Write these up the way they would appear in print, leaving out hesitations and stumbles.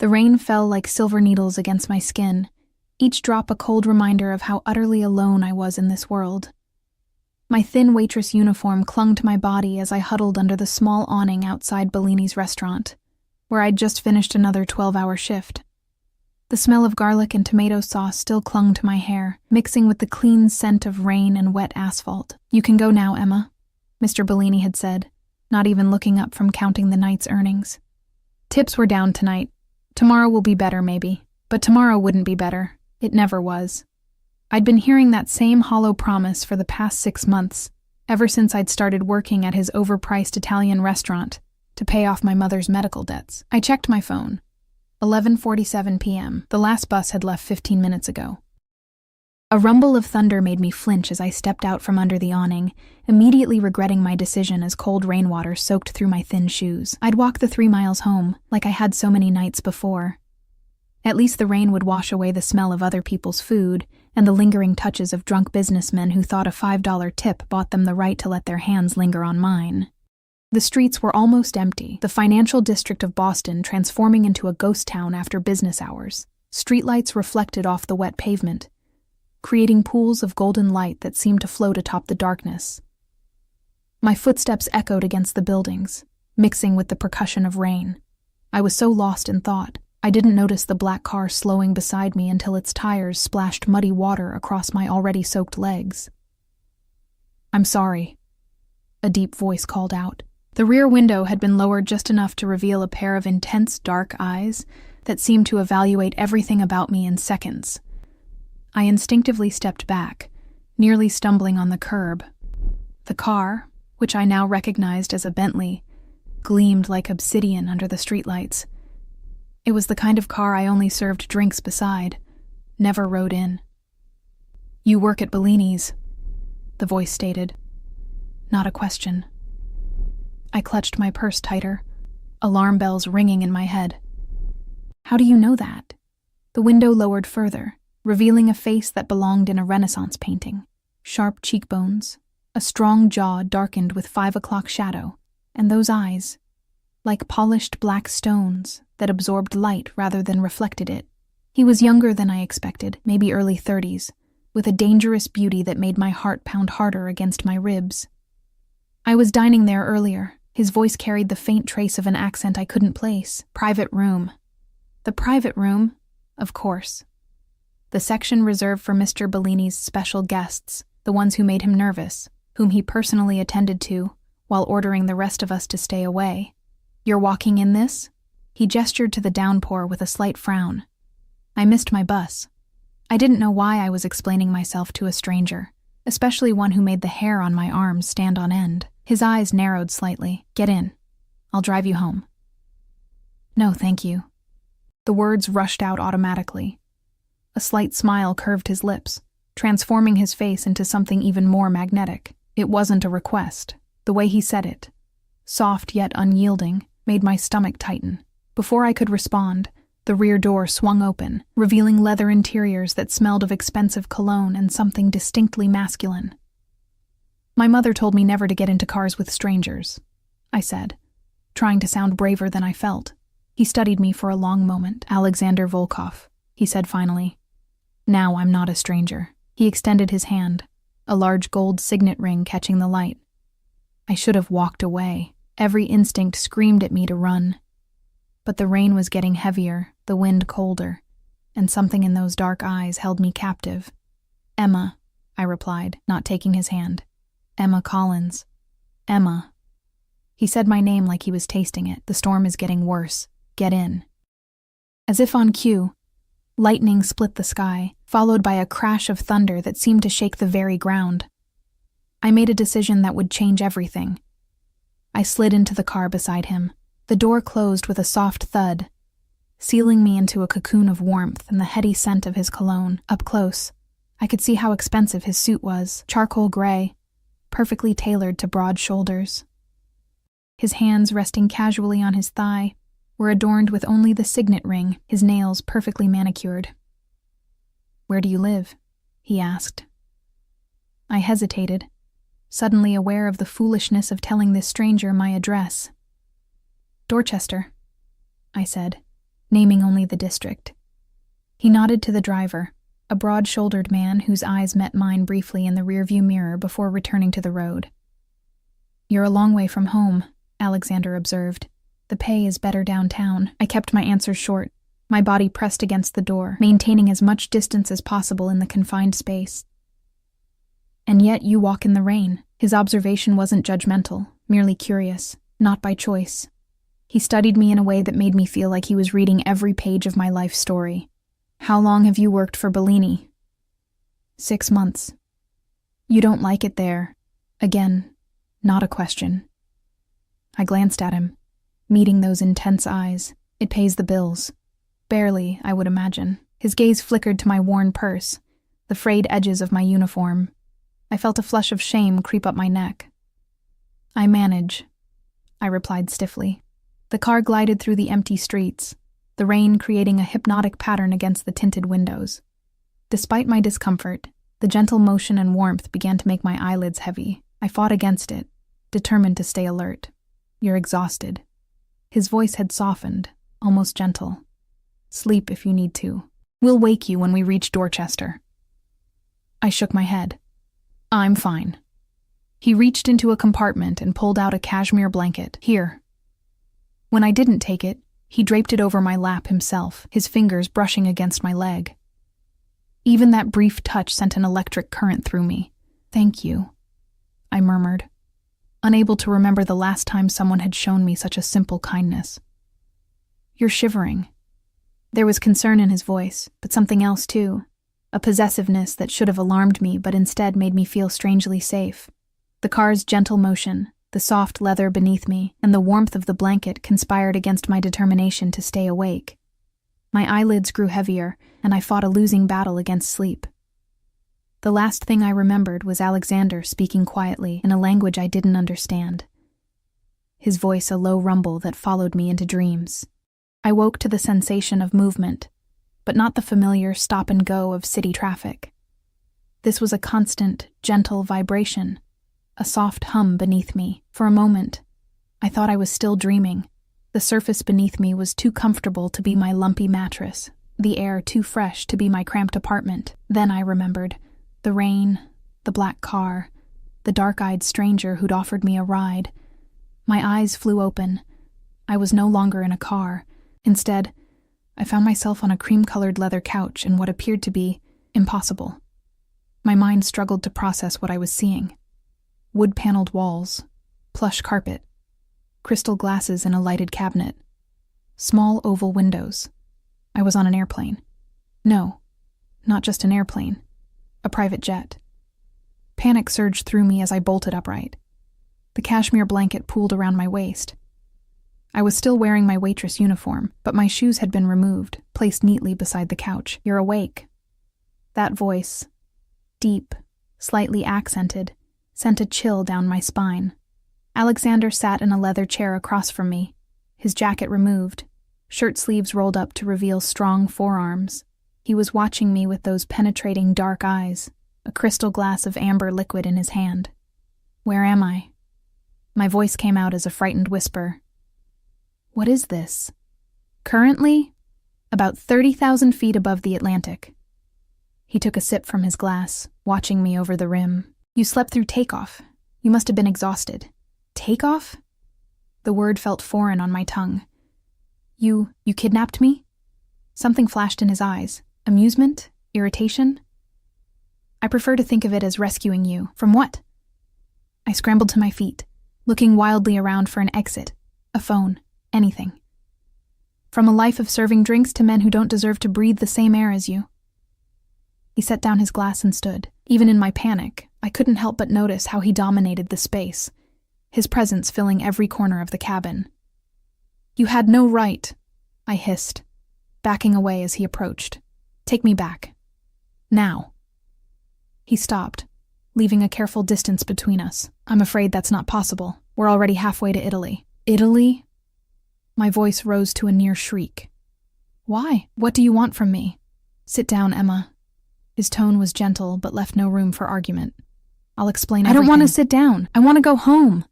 The rain fell like silver needles against my skin, each drop a cold reminder of how utterly alone I was in this world. My thin waitress uniform clung to my body as I huddled under the small awning outside Bellini's restaurant, where I'd just finished another 12-hour shift. The smell of garlic and tomato sauce still clung to my hair, mixing with the clean scent of rain and wet asphalt. "You can go now, Emma," Mr. Bellini had said, not even looking up from counting the night's earnings. "Tips were down tonight. Tomorrow will be better, maybe. But tomorrow wouldn't be better. It never was." I'd been hearing that same hollow promise for the past 6 months, ever since I'd started working at his overpriced Italian restaurant to pay off my mother's medical debts. I checked my phone. 11:47 p.m. The last bus had left 15 minutes ago. A rumble of thunder made me flinch as I stepped out from under the awning, immediately regretting my decision as cold rainwater soaked through my thin shoes. I'd walk the 3 miles home, like I had so many nights before. At least the rain would wash away the smell of other people's food and the lingering touches of drunk businessmen who thought a $5 tip bought them the right to let their hands linger on mine. The streets were almost empty, the financial district of Boston transforming into a ghost town after business hours. Streetlights reflected off the wet pavement, creating pools of golden light that seemed to float atop the darkness. My footsteps echoed against the buildings, mixing with the percussion of rain. I was so lost in thought, I didn't notice the black car slowing beside me until its tires splashed muddy water across my already soaked legs. "I'm sorry," a deep voice called out. The rear window had been lowered just enough to reveal a pair of intense, dark eyes that seemed to evaluate everything about me in seconds. I instinctively stepped back, nearly stumbling on the curb. The car, which I now recognized as a Bentley, gleamed like obsidian under the streetlights. It was the kind of car I only served drinks beside, never rode in. "You work at Bellini's," the voice stated. Not a question. I clutched my purse tighter, alarm bells ringing in my head. "How do you know that?" The window lowered further, revealing a face that belonged in a Renaissance painting. Sharp cheekbones, a strong jaw darkened with 5 o'clock shadow, and those eyes, like polished black stones that absorbed light rather than reflected it. He was younger than I expected, maybe early 30s, with a dangerous beauty that made my heart pound harder against my ribs. "I was dining there earlier." His voice carried the faint trace of an accent I couldn't place. "Private room." The private room? Of course. The section reserved for Mr. Bellini's special guests, the ones who made him nervous, whom he personally attended to, while ordering the rest of us to stay away. "You're walking in this?" He gestured to the downpour with a slight frown. I missed my bus. I didn't know why I was explaining myself to a stranger, especially one who made the hair on my arms stand on end. His eyes narrowed slightly. "Get in. I'll drive you home." "No, thank you." The words rushed out automatically. A slight smile curved his lips, transforming his face into something even more magnetic. It wasn't a request. The way he said it, soft yet unyielding, made my stomach tighten. Before I could respond, the rear door swung open, revealing leather interiors that smelled of expensive cologne and something distinctly masculine. "My mother told me never to get into cars with strangers," I said, trying to sound braver than I felt. He studied me for a long moment. "Alexander Volkov," he said finally. "Now I'm not a stranger." He extended his hand, a large gold signet ring catching the light. I should have walked away. Every instinct screamed at me to run. But the rain was getting heavier, the wind colder, and something in those dark eyes held me captive. "Emma," I replied, not taking his hand. "Emma Collins. Emma." He said my name like he was tasting it. "The storm is getting worse. Get in." As if on cue, lightning split the sky, followed by a crash of thunder that seemed to shake the very ground. I made a decision that would change everything. I slid into the car beside him. The door closed with a soft thud, sealing me into a cocoon of warmth and the heady scent of his cologne. Up close, I could see how expensive his suit was, charcoal gray, perfectly tailored to broad shoulders. His hands resting casually on his thigh were adorned with only the signet ring, his nails perfectly manicured. "Where do you live?" he asked. I hesitated, suddenly aware of the foolishness of telling this stranger my address. "Dorchester," I said, naming only the district. He nodded to the driver, a broad-shouldered man whose eyes met mine briefly in the rearview mirror before returning to the road. "You're a long way from home," Alexander observed. "The pay is better downtown." I kept my answers short, my body pressed against the door, maintaining as much distance as possible in the confined space. "And yet you walk in the rain." His observation wasn't judgmental, merely curious, not by choice. He studied me in a way that made me feel like he was reading every page of my life story. "How long have you worked for Bellini?" 6 months. "You don't like it there?" Again, not a question. I glanced at him, meeting those intense eyes. "It pays the bills." "Barely, I would imagine." His gaze flickered to my worn purse, the frayed edges of my uniform. I felt a flush of shame creep up my neck. "I manage," I replied stiffly. The car glided through the empty streets, the rain creating a hypnotic pattern against the tinted windows. Despite my discomfort, the gentle motion and warmth began to make my eyelids heavy. I fought against it, determined to stay alert. "You're exhausted." His voice had softened, almost gentle. "Sleep if you need to. We'll wake you when we reach Dorchester." I shook my head. "I'm fine." He reached into a compartment and pulled out a cashmere blanket. "Here." When I didn't take it, he draped it over my lap himself, his fingers brushing against my leg. Even that brief touch sent an electric current through me. "Thank you," I murmured, unable to remember the last time someone had shown me such a simple kindness. "You're shivering." There was concern in his voice, but something else too, a possessiveness that should have alarmed me but instead made me feel strangely safe. The car's gentle motion, the soft leather beneath me, and the warmth of the blanket conspired against my determination to stay awake. My eyelids grew heavier, and I fought a losing battle against sleep. The last thing I remembered was Alexander speaking quietly in a language I didn't understand. His voice a low rumble that followed me into dreams. I woke to the sensation of movement, but not the familiar stop and go of city traffic. This was a constant, gentle vibration, a soft hum beneath me. For a moment, I thought I was still dreaming. The surface beneath me was too comfortable to be my lumpy mattress, the air too fresh to be my cramped apartment. Then I remembered the rain, the black car, the dark-eyed stranger who'd offered me a ride. My eyes flew open. I was no longer in a car. Instead, I found myself on a cream-colored leather couch in what appeared to be impossible. My mind struggled to process what I was seeing. Wood-paneled walls, plush carpet, crystal glasses in a lighted cabinet, small oval windows. I was on an airplane. No, not just an airplane, a private jet. Panic surged through me as I bolted upright. The cashmere blanket pooled around my waist. I was still wearing my waitress uniform, but my shoes had been removed, placed neatly beside the couch. "You're awake." That voice, deep, slightly accented, sent a chill down my spine. Alexander sat in a leather chair across from me, his jacket removed, shirt sleeves rolled up to reveal strong forearms. He was watching me with those penetrating dark eyes, a crystal glass of amber liquid in his hand. "Where am I?" My voice came out as a frightened whisper. "What is this?" "Currently, about 30,000 feet above the Atlantic." He took a sip from his glass, watching me over the rim. "You slept through takeoff. You must have been exhausted." "Takeoff?" The word felt foreign on my tongue. You kidnapped me?" Something flashed in his eyes. Amusement? Irritation? "I prefer to think of it as rescuing you. From what?" I scrambled to my feet, looking wildly around for an exit, a phone, anything. "From a life of serving drinks to men who don't deserve to breathe the same air as you." He set down his glass and stood. Even in my panic, I couldn't help but notice how he dominated the space, his presence filling every corner of the cabin. "You had no right," I hissed, backing away as he approached. "Take me back. Now." He stopped, leaving a careful distance between us. "I'm afraid that's not possible. We're already halfway to Italy." "Italy?" My voice rose to a near shriek. "Why? What do you want from me?" "Sit down, Emma." His tone was gentle, but left no room for argument. "I'll explain everything." "I don't want to sit down. I want to go home."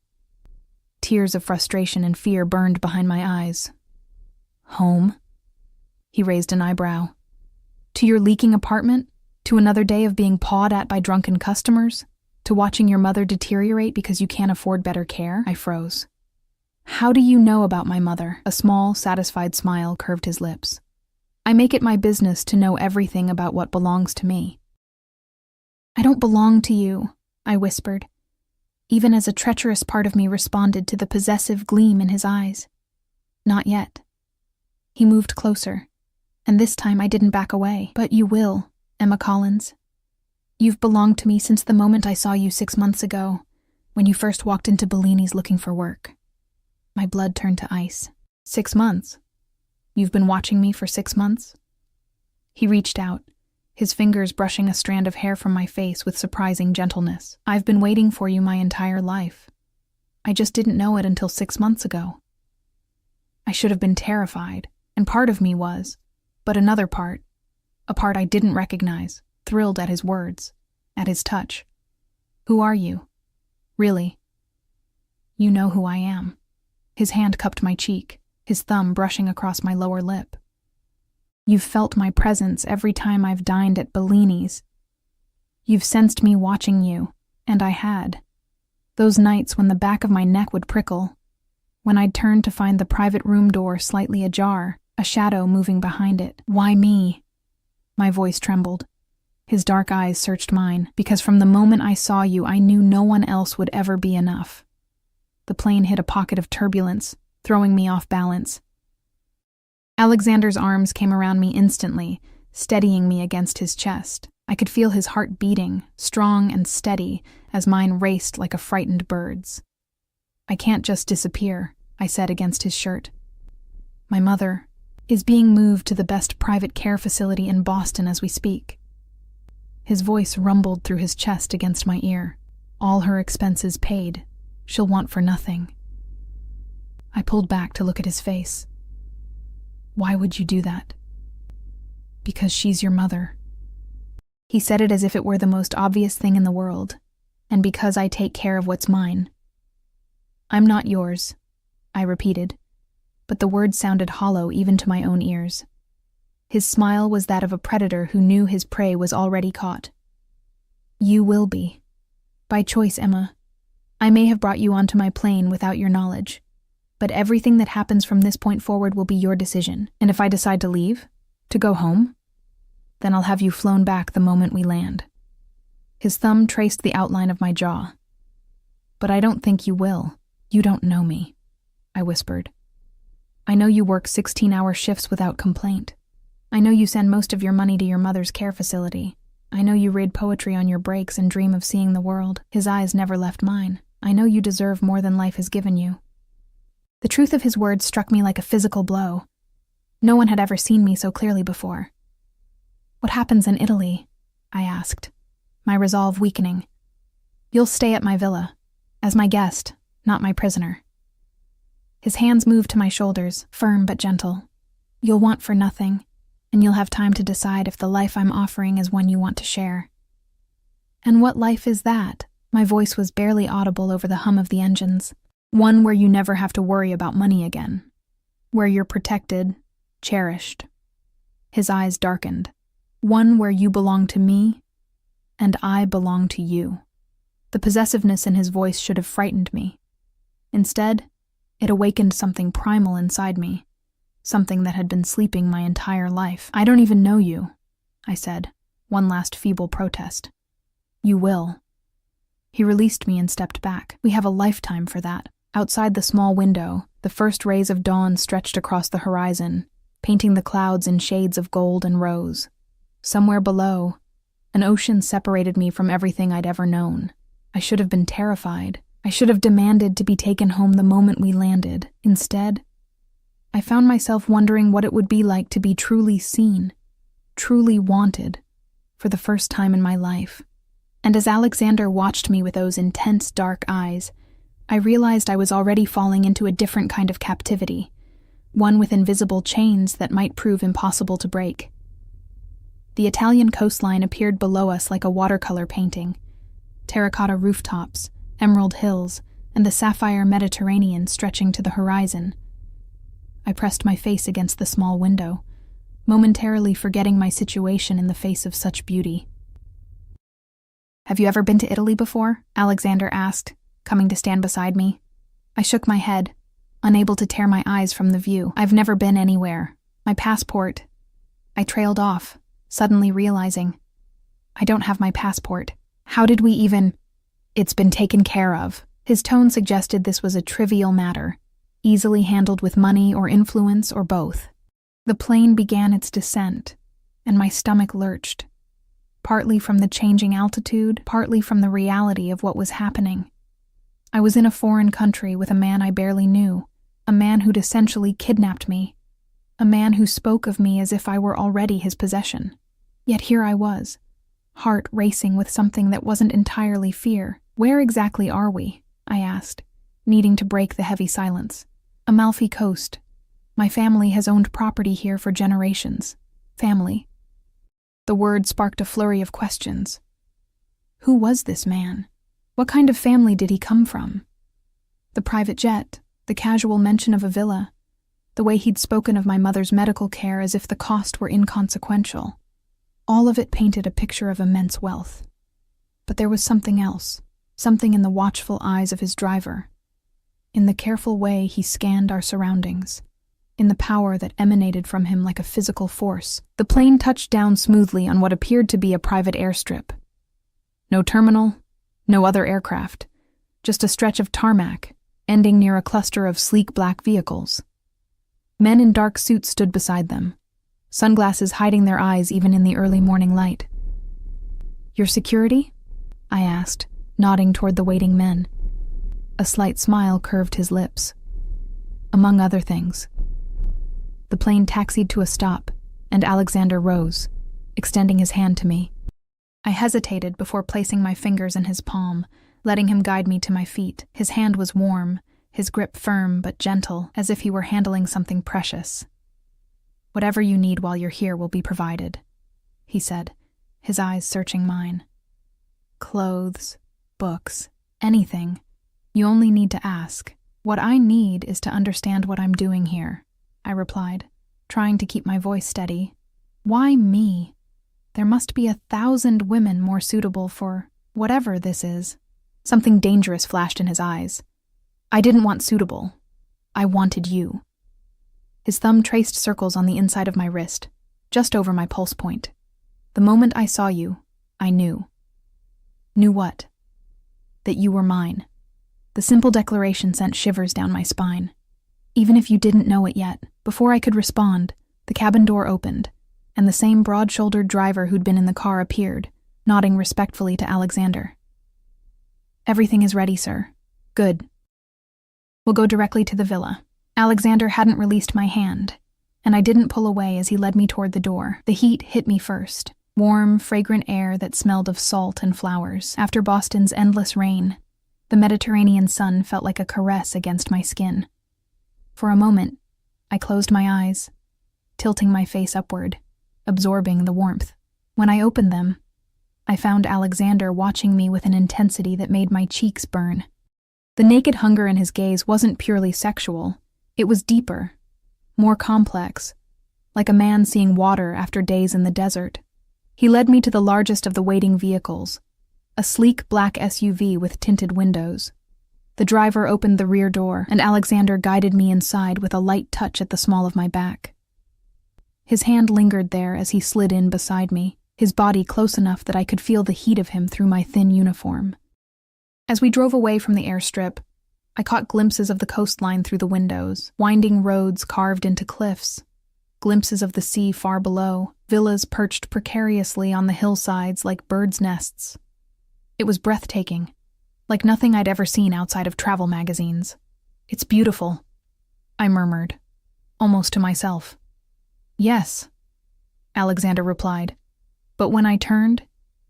Tears of frustration and fear burned behind my eyes. "Home?" He raised an eyebrow. To your leaking apartment? To another day of being pawed at by drunken customers? To watching your mother deteriorate because you can't afford better care? I froze. How do you know about my mother? A small, satisfied smile curved his lips. I make it my business to know everything about what belongs to me. I don't belong to you, I whispered, even as a treacherous part of me responded to the possessive gleam in his eyes. Not yet. He moved closer, and this time I didn't back away. But you will, Emma Collins. You've belonged to me since the moment I saw you 6 months ago, when you first walked into Bellini's looking for work. My blood turned to ice. 6 months? You've been watching me for 6 months? He reached out, his fingers brushing a strand of hair from my face with surprising gentleness. I've been waiting for you my entire life. I just didn't know it until 6 months ago. I should have been terrified, and part of me was, but another part, a part I didn't recognize, thrilled at his words, at his touch. Who are you? Really? You know who I am. His hand cupped my cheek, his thumb brushing across my lower lip. You've felt my presence every time I've dined at Bellini's. You've sensed me watching you, and I had. Those nights when the back of my neck would prickle, when I'd turn to find the private room door slightly ajar, a shadow moving behind it. Why me? My voice trembled. His dark eyes searched mine, because from the moment I saw you, I knew no one else would ever be enough. The plane hit a pocket of turbulence, throwing me off balance. Alexander's arms came around me instantly, steadying me against his chest. I could feel his heart beating, strong and steady, as mine raced like a frightened bird's. I can't just disappear, I said against his shirt. My mother is being moved to the best private care facility in Boston as we speak. His voice rumbled through his chest against my ear. All her expenses paid. She'll want for nothing. I pulled back to look at his face. Why would you do that? Because she's your mother. He said it as if it were the most obvious thing in the world, and because I take care of what's mine. I'm not yours, I repeated, but the words sounded hollow even to my own ears. His smile was that of a predator who knew his prey was already caught. You will be. By choice, Emma. I may have brought you onto my plane without your knowledge, but everything that happens from this point forward will be your decision. And if I decide to leave, to go home, then I'll have you flown back the moment we land. His thumb traced the outline of my jaw. But I don't think you will. You don't know me, I whispered. I know you work 16-hour shifts without complaint. I know you send most of your money to your mother's care facility. I know you read poetry on your breaks and dream of seeing the world. His eyes never left mine. I know you deserve more than life has given you. The truth of his words struck me like a physical blow. No one had ever seen me so clearly before. What happens in Italy? I asked, my resolve weakening. You'll stay at my villa, as my guest, not my prisoner. His hands moved to my shoulders, firm but gentle. You'll want for nothing, and you'll have time to decide if the life I'm offering is one you want to share. And what life is that? My voice was barely audible over the hum of the engines. One where you never have to worry about money again. Where you're protected, cherished. His eyes darkened. One where you belong to me, and I belong to you. The possessiveness in his voice should have frightened me. Instead, it awakened something primal inside me, something that had been sleeping my entire life. I don't even know you, I said, one last feeble protest. You will. He released me and stepped back. We have a lifetime for that. Outside the small window, the first rays of dawn stretched across the horizon, painting the clouds in shades of gold and rose. Somewhere below, an ocean separated me from everything I'd ever known. I should have been terrified. I should have demanded to be taken home the moment we landed. Instead, I found myself wondering what it would be like to be truly seen, truly wanted, for the first time in my life. And as Alexander watched me with those intense, dark eyes, I realized I was already falling into a different kind of captivity, one with invisible chains that might prove impossible to break. The Italian coastline appeared below us like a watercolor painting. Terracotta rooftops, emerald hills, and the sapphire Mediterranean stretching to the horizon. I pressed my face against the small window, momentarily forgetting my situation in the face of such beauty. "Have you ever been to Italy before?" Alexander asked, coming to stand beside me. I shook my head, unable to tear my eyes from the view. "I've never been anywhere. My passport—" I trailed off, suddenly realizing, I don't have my passport. How did we even— "It's been taken care of." His tone suggested this was a trivial matter, easily handled with money or influence or both. The plane began its descent, and my stomach lurched, partly from the changing altitude, partly from the reality of what was happening. I was in a foreign country with a man I barely knew, a man who'd essentially kidnapped me, a man who spoke of me as if I were already his possession. Yet here I was, heart racing with something that wasn't entirely fear. "Where exactly are we?" I asked, needing to break the heavy silence. "Amalfi Coast. My family has owned property here for generations." Family. The word sparked a flurry of questions. Who was this man? What kind of family did he come from? The private jet, the casual mention of a villa, the way he'd spoken of my mother's medical care as if the cost were inconsequential. All of it painted a picture of immense wealth. But there was something else, something in the watchful eyes of his driver, in the careful way he scanned our surroundings, in the power that emanated from him like a physical force. The plane touched down smoothly on what appeared to be a private airstrip. No terminal, no other aircraft, just a stretch of tarmac, ending near a cluster of sleek black vehicles. Men in dark suits stood beside them, sunglasses hiding their eyes even in the early morning light. "Your security?" I asked, nodding toward the waiting men. A slight smile curved his lips. "Among other things." The plane taxied to a stop, and Alexander rose, extending his hand to me. I hesitated before placing my fingers in his palm, letting him guide me to my feet. His hand was warm, his grip firm but gentle, as if he were handling something precious. "Whatever you need while you're here will be provided," he said, his eyes searching mine. "Clothes, books, anything. You only need to ask. What I need is to understand what I'm doing here," I replied, trying to keep my voice steady. "Why me? There must be 1,000 women more suitable for whatever this is." Something dangerous flashed in his eyes. "I didn't want suitable. I wanted you." His thumb traced circles on the inside of my wrist, just over my pulse point. "The moment I saw you, I knew." "Knew what?" "That you were mine." The simple declaration sent shivers down my spine. Even if you didn't know it yet, before I could respond, the cabin door opened, and the same broad-shouldered driver who'd been in the car appeared, nodding respectfully to Alexander. "Everything is ready, sir." "Good. We'll go directly to the villa." Alexander hadn't released my hand, and I didn't pull away as he led me toward the door. The heat hit me first, warm, fragrant air that smelled of salt and flowers. After Boston's endless rain, the Mediterranean sun felt like a caress against my skin. For a moment, I closed my eyes, tilting my face upward, absorbing the warmth. When I opened them, I found Alexander watching me with an intensity that made my cheeks burn. The naked hunger in his gaze wasn't purely sexual. It was deeper, more complex, like a man seeing water after days in the desert. He led me to the largest of the waiting vehicles, a sleek black SUV with tinted windows. The driver opened the rear door, and Alexander guided me inside with a light touch at the small of my back. His hand lingered there as he slid in beside me, his body close enough that I could feel the heat of him through my thin uniform. As we drove away from the airstrip, I caught glimpses of the coastline through the windows, winding roads carved into cliffs, glimpses of the sea far below, villas perched precariously on the hillsides like birds' nests. It was breathtaking, like nothing I'd ever seen outside of travel magazines. "It's beautiful," I murmured, almost to myself. "Yes," Alexander replied, but when I turned,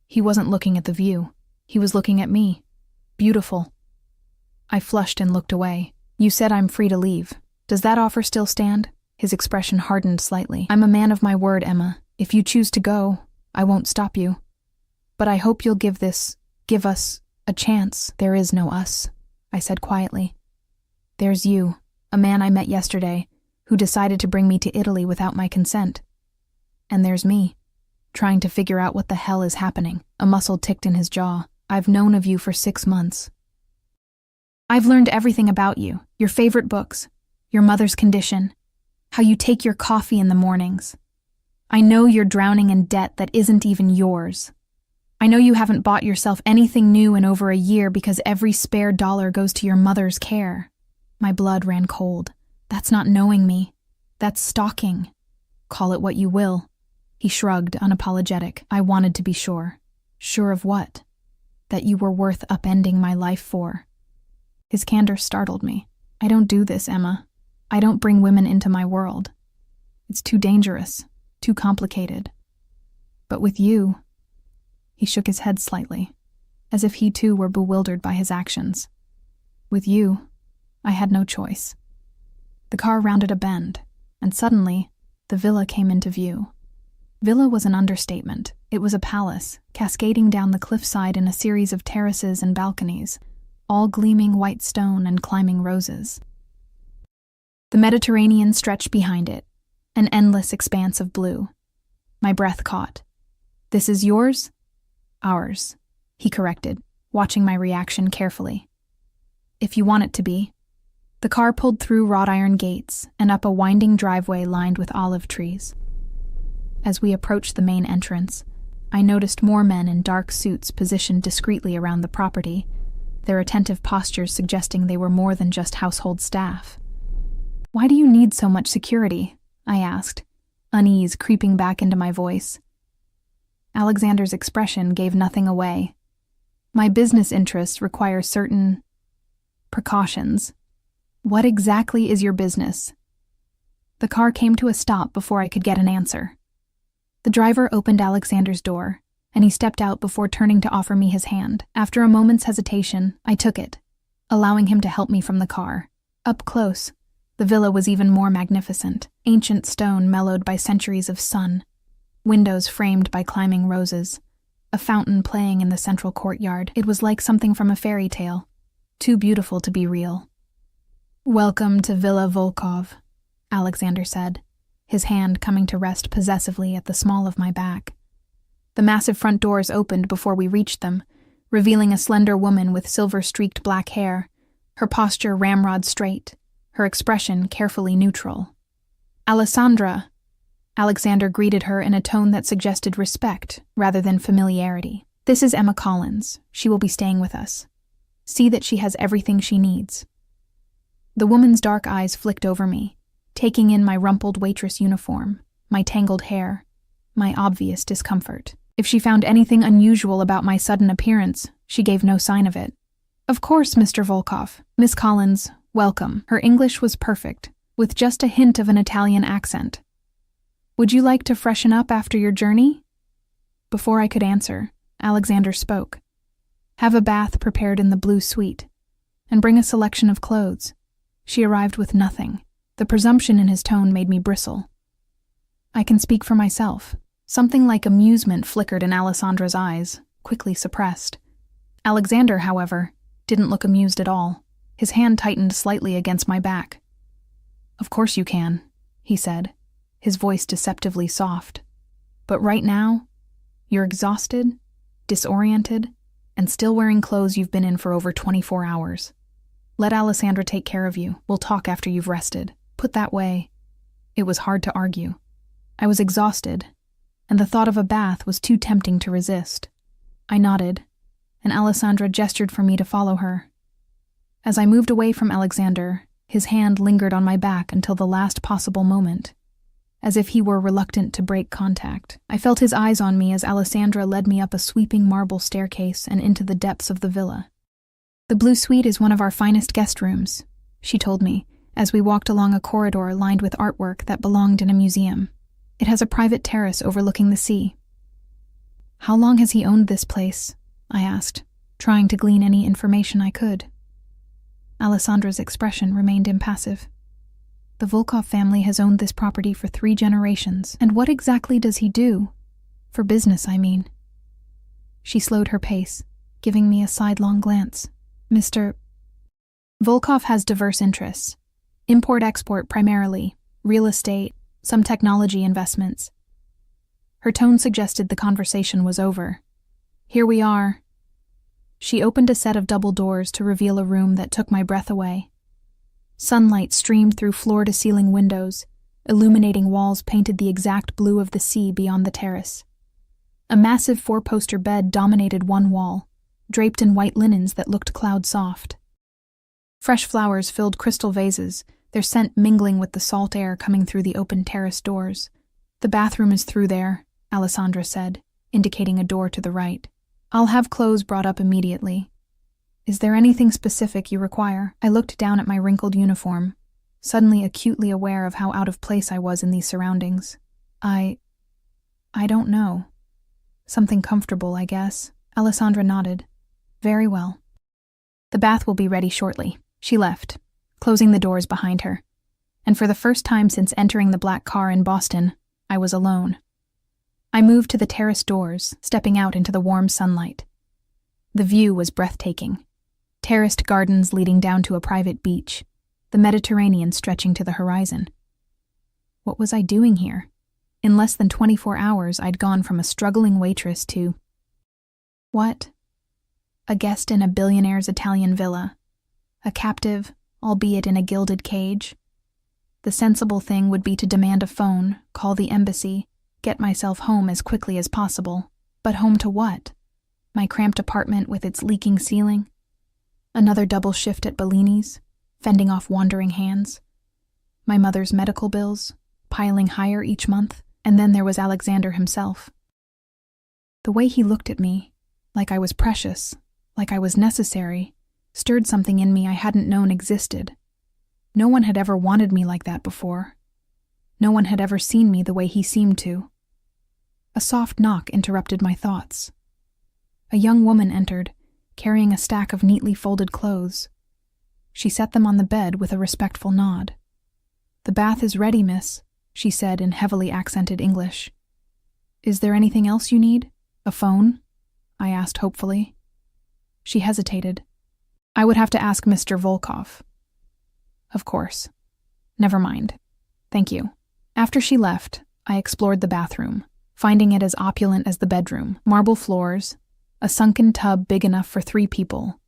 he wasn't looking at the view. He was looking at me. "Beautiful." I flushed and looked away. "You said I'm free to leave. Does that offer still stand?" His expression hardened slightly. "I'm a man of my word, Emma. If you choose to go, I won't stop you. But I hope you'll give us a chance." "There is no us," I said quietly. "There's you, a man I met yesterday, who decided to bring me to Italy without my consent. And there's me, trying to figure out what the hell is happening. A muscle ticked in his jaw. I've known of you for 6 months. I've learned everything about you, your favorite books, your mother's condition, how you take your coffee in the mornings. I know you're drowning in debt that isn't even yours. I know you haven't bought yourself anything new in over a year because every spare dollar goes to your mother's care. My blood ran cold. That's not knowing me. That's stalking. Call it what you will. He shrugged, unapologetic. I wanted to be sure. Sure of what? That you were worth upending my life for. His candor startled me. I don't do this, Emma. I don't bring women into my world. It's too dangerous, too complicated. But with you... He shook his head slightly, as if he too were bewildered by his actions. With you, I had no choice. The car rounded a bend, and suddenly, the villa came into view. Villa was an understatement. It was a palace, cascading down the cliffside in a series of terraces and balconies, all gleaming white stone and climbing roses. The Mediterranean stretched behind it, an endless expanse of blue. My breath caught. This is yours? Ours, he corrected, watching my reaction carefully. If you want it to be. The car pulled through wrought iron gates and up a winding driveway lined with olive trees. As we approached the main entrance, I noticed more men in dark suits positioned discreetly around the property, their attentive postures suggesting they were more than just household staff. Why do you need so much security? I asked, unease creeping back into my voice. Alexander's expression gave nothing away. My business interests require certain precautions. What exactly is your business? The car came to a stop before I could get an answer. The driver opened Alexander's door, and he stepped out before turning to offer me his hand. After a moment's hesitation, I took it, allowing him to help me from the car. Up close, the villa was even more magnificent, ancient stone mellowed by centuries of sun, windows framed by climbing roses, a fountain playing in the central courtyard. It was like something from a fairy tale, too beautiful to be real. Welcome to Villa Volkov, Alexander said, his hand coming to rest possessively at the small of my back. The massive front doors opened before we reached them, revealing a slender woman with silver-streaked black hair, her posture ramrod straight, her expression carefully neutral. Alessandra! Alexander greeted her in a tone that suggested respect rather than familiarity. This is Emma Collins. She will be staying with us. See that she has everything she needs. The woman's dark eyes flicked over me, taking in my rumpled waitress uniform, my tangled hair, my obvious discomfort. If she found anything unusual about my sudden appearance, she gave no sign of it. Of course, Mr. Volkov. Miss Collins, welcome. Her English was perfect, with just a hint of an Italian accent. Would you like to freshen up after your journey? Before I could answer, Alexander spoke. Have a bath prepared in the blue suite, and bring a selection of clothes. She arrived with nothing. The presumption in his tone made me bristle. I can speak for myself. Something like amusement flickered in Alessandra's eyes, quickly suppressed. Alexander, however, didn't look amused at all. His hand tightened slightly against my back. Of course you can, he said, his voice deceptively soft. But right now, you're exhausted, disoriented, and still wearing clothes you've been in for over 24 hours. Let Alessandra take care of you. We'll talk after you've rested. Put that way, it was hard to argue. I was exhausted, and the thought of a bath was too tempting to resist. I nodded, and Alessandra gestured for me to follow her. As I moved away from Alexander, his hand lingered on my back until the last possible moment, as if he were reluctant to break contact. I felt his eyes on me as Alessandra led me up a sweeping marble staircase and into the depths of the villa. The blue suite is one of our finest guest rooms, she told me, as we walked along a corridor lined with artwork that belonged in a museum. It has a private terrace overlooking the sea. How long has he owned this place? I asked, trying to glean any information I could. Alessandra's expression remained impassive. The Volkov family has owned this property for 3 generations. And what exactly does he do? For business, I mean. She slowed her pace, giving me a sidelong glance. Mr. Volkov has diverse interests. Import-export primarily, real estate, some technology investments. Her tone suggested the conversation was over. "Here we are." She opened a set of double doors to reveal a room that took my breath away. Sunlight streamed through floor-to-ceiling windows, illuminating walls painted the exact blue of the sea beyond the terrace. A massive four-poster bed dominated one wall, draped in white linens that looked cloud-soft. Fresh flowers filled crystal vases, their scent mingling with the salt air coming through the open terrace doors. "The bathroom is through there," Alessandra said, indicating a door to the right. "I'll have clothes brought up immediately." "Is there anything specific you require?" I looked down at my wrinkled uniform, suddenly acutely aware of how out of place I was in these surroundings. I don't know. Something comfortable, I guess." Alessandra nodded. "Very well. The bath will be ready shortly." She left, closing the doors behind her. And for the first time since entering the black car in Boston, I was alone. I moved to the terrace doors, stepping out into the warm sunlight. The view was breathtaking. Terraced gardens leading down to a private beach, the Mediterranean stretching to the horizon. What was I doing here? In less than 24 hours, I'd gone from a struggling waitress to... what? A guest in a billionaire's Italian villa. A captive, albeit in a gilded cage. The sensible thing would be to demand a phone, call the embassy, get myself home as quickly as possible. But home to what? My cramped apartment with its leaking ceiling? Another double shift at Bellini's, fending off wandering hands? My mother's medical bills, piling higher each month? And then there was Alexander himself. The way he looked at me, like I was precious, like I was necessary, stirred something in me I hadn't known existed. No one had ever wanted me like that before. No one had ever seen me the way he seemed to. A soft knock interrupted my thoughts. A young woman entered, carrying a stack of neatly folded clothes. She set them on the bed with a respectful nod. "The bath is ready, miss," she said in heavily accented English. "Is there anything else you need? A phone?" I asked hopefully. She hesitated. "I would have to ask Mr. Volkov." "Of course. Never mind. Thank you." After she left, I explored the bathroom, finding it as opulent as the bedroom. Marble floors, a sunken tub big enough for 3 people,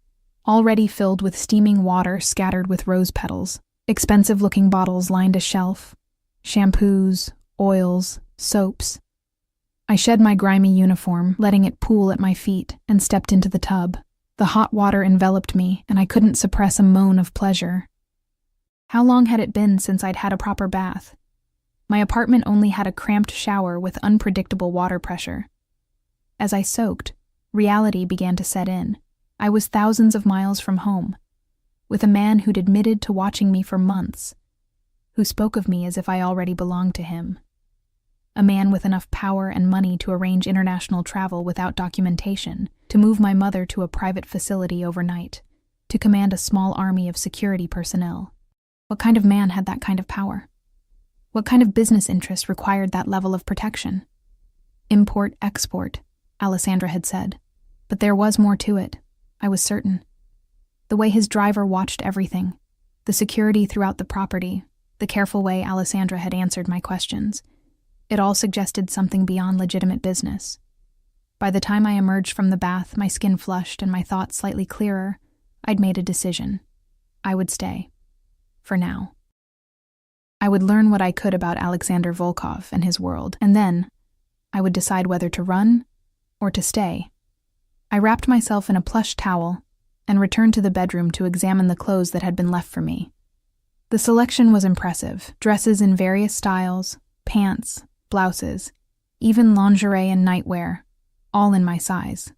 already filled with steaming water scattered with rose petals. Expensive-looking bottles lined a shelf. Shampoos, oils, soaps. I shed my grimy uniform, letting it pool at my feet, and stepped into the tub. The hot water enveloped me, and I couldn't suppress a moan of pleasure. How long had it been since I'd had a proper bath? My apartment only had a cramped shower with unpredictable water pressure. As I soaked, reality began to set in. I was thousands of miles from home, with a man who'd admitted to watching me for months, who spoke of me as if I already belonged to him. A man with enough power and money to arrange international travel without documentation, to move my mother to a private facility overnight, to command a small army of security personnel. What kind of man had that kind of power? What kind of business interest required that level of protection? Import, export, Alessandra had said. But there was more to it, I was certain. The way his driver watched everything, the security throughout the property, the careful way Alessandra had answered my questions. It all suggested something beyond legitimate business. By the time I emerged from the bath, my skin flushed and my thoughts slightly clearer, I'd made a decision. I would stay. For now. I would learn what I could about Alexander Volkov and his world, and then I would decide whether to run or to stay. I wrapped myself in a plush towel and returned to the bedroom to examine the clothes that had been left for me. The selection was impressive. Dresses in various styles, pants, blouses, even lingerie and nightwear, all in my size.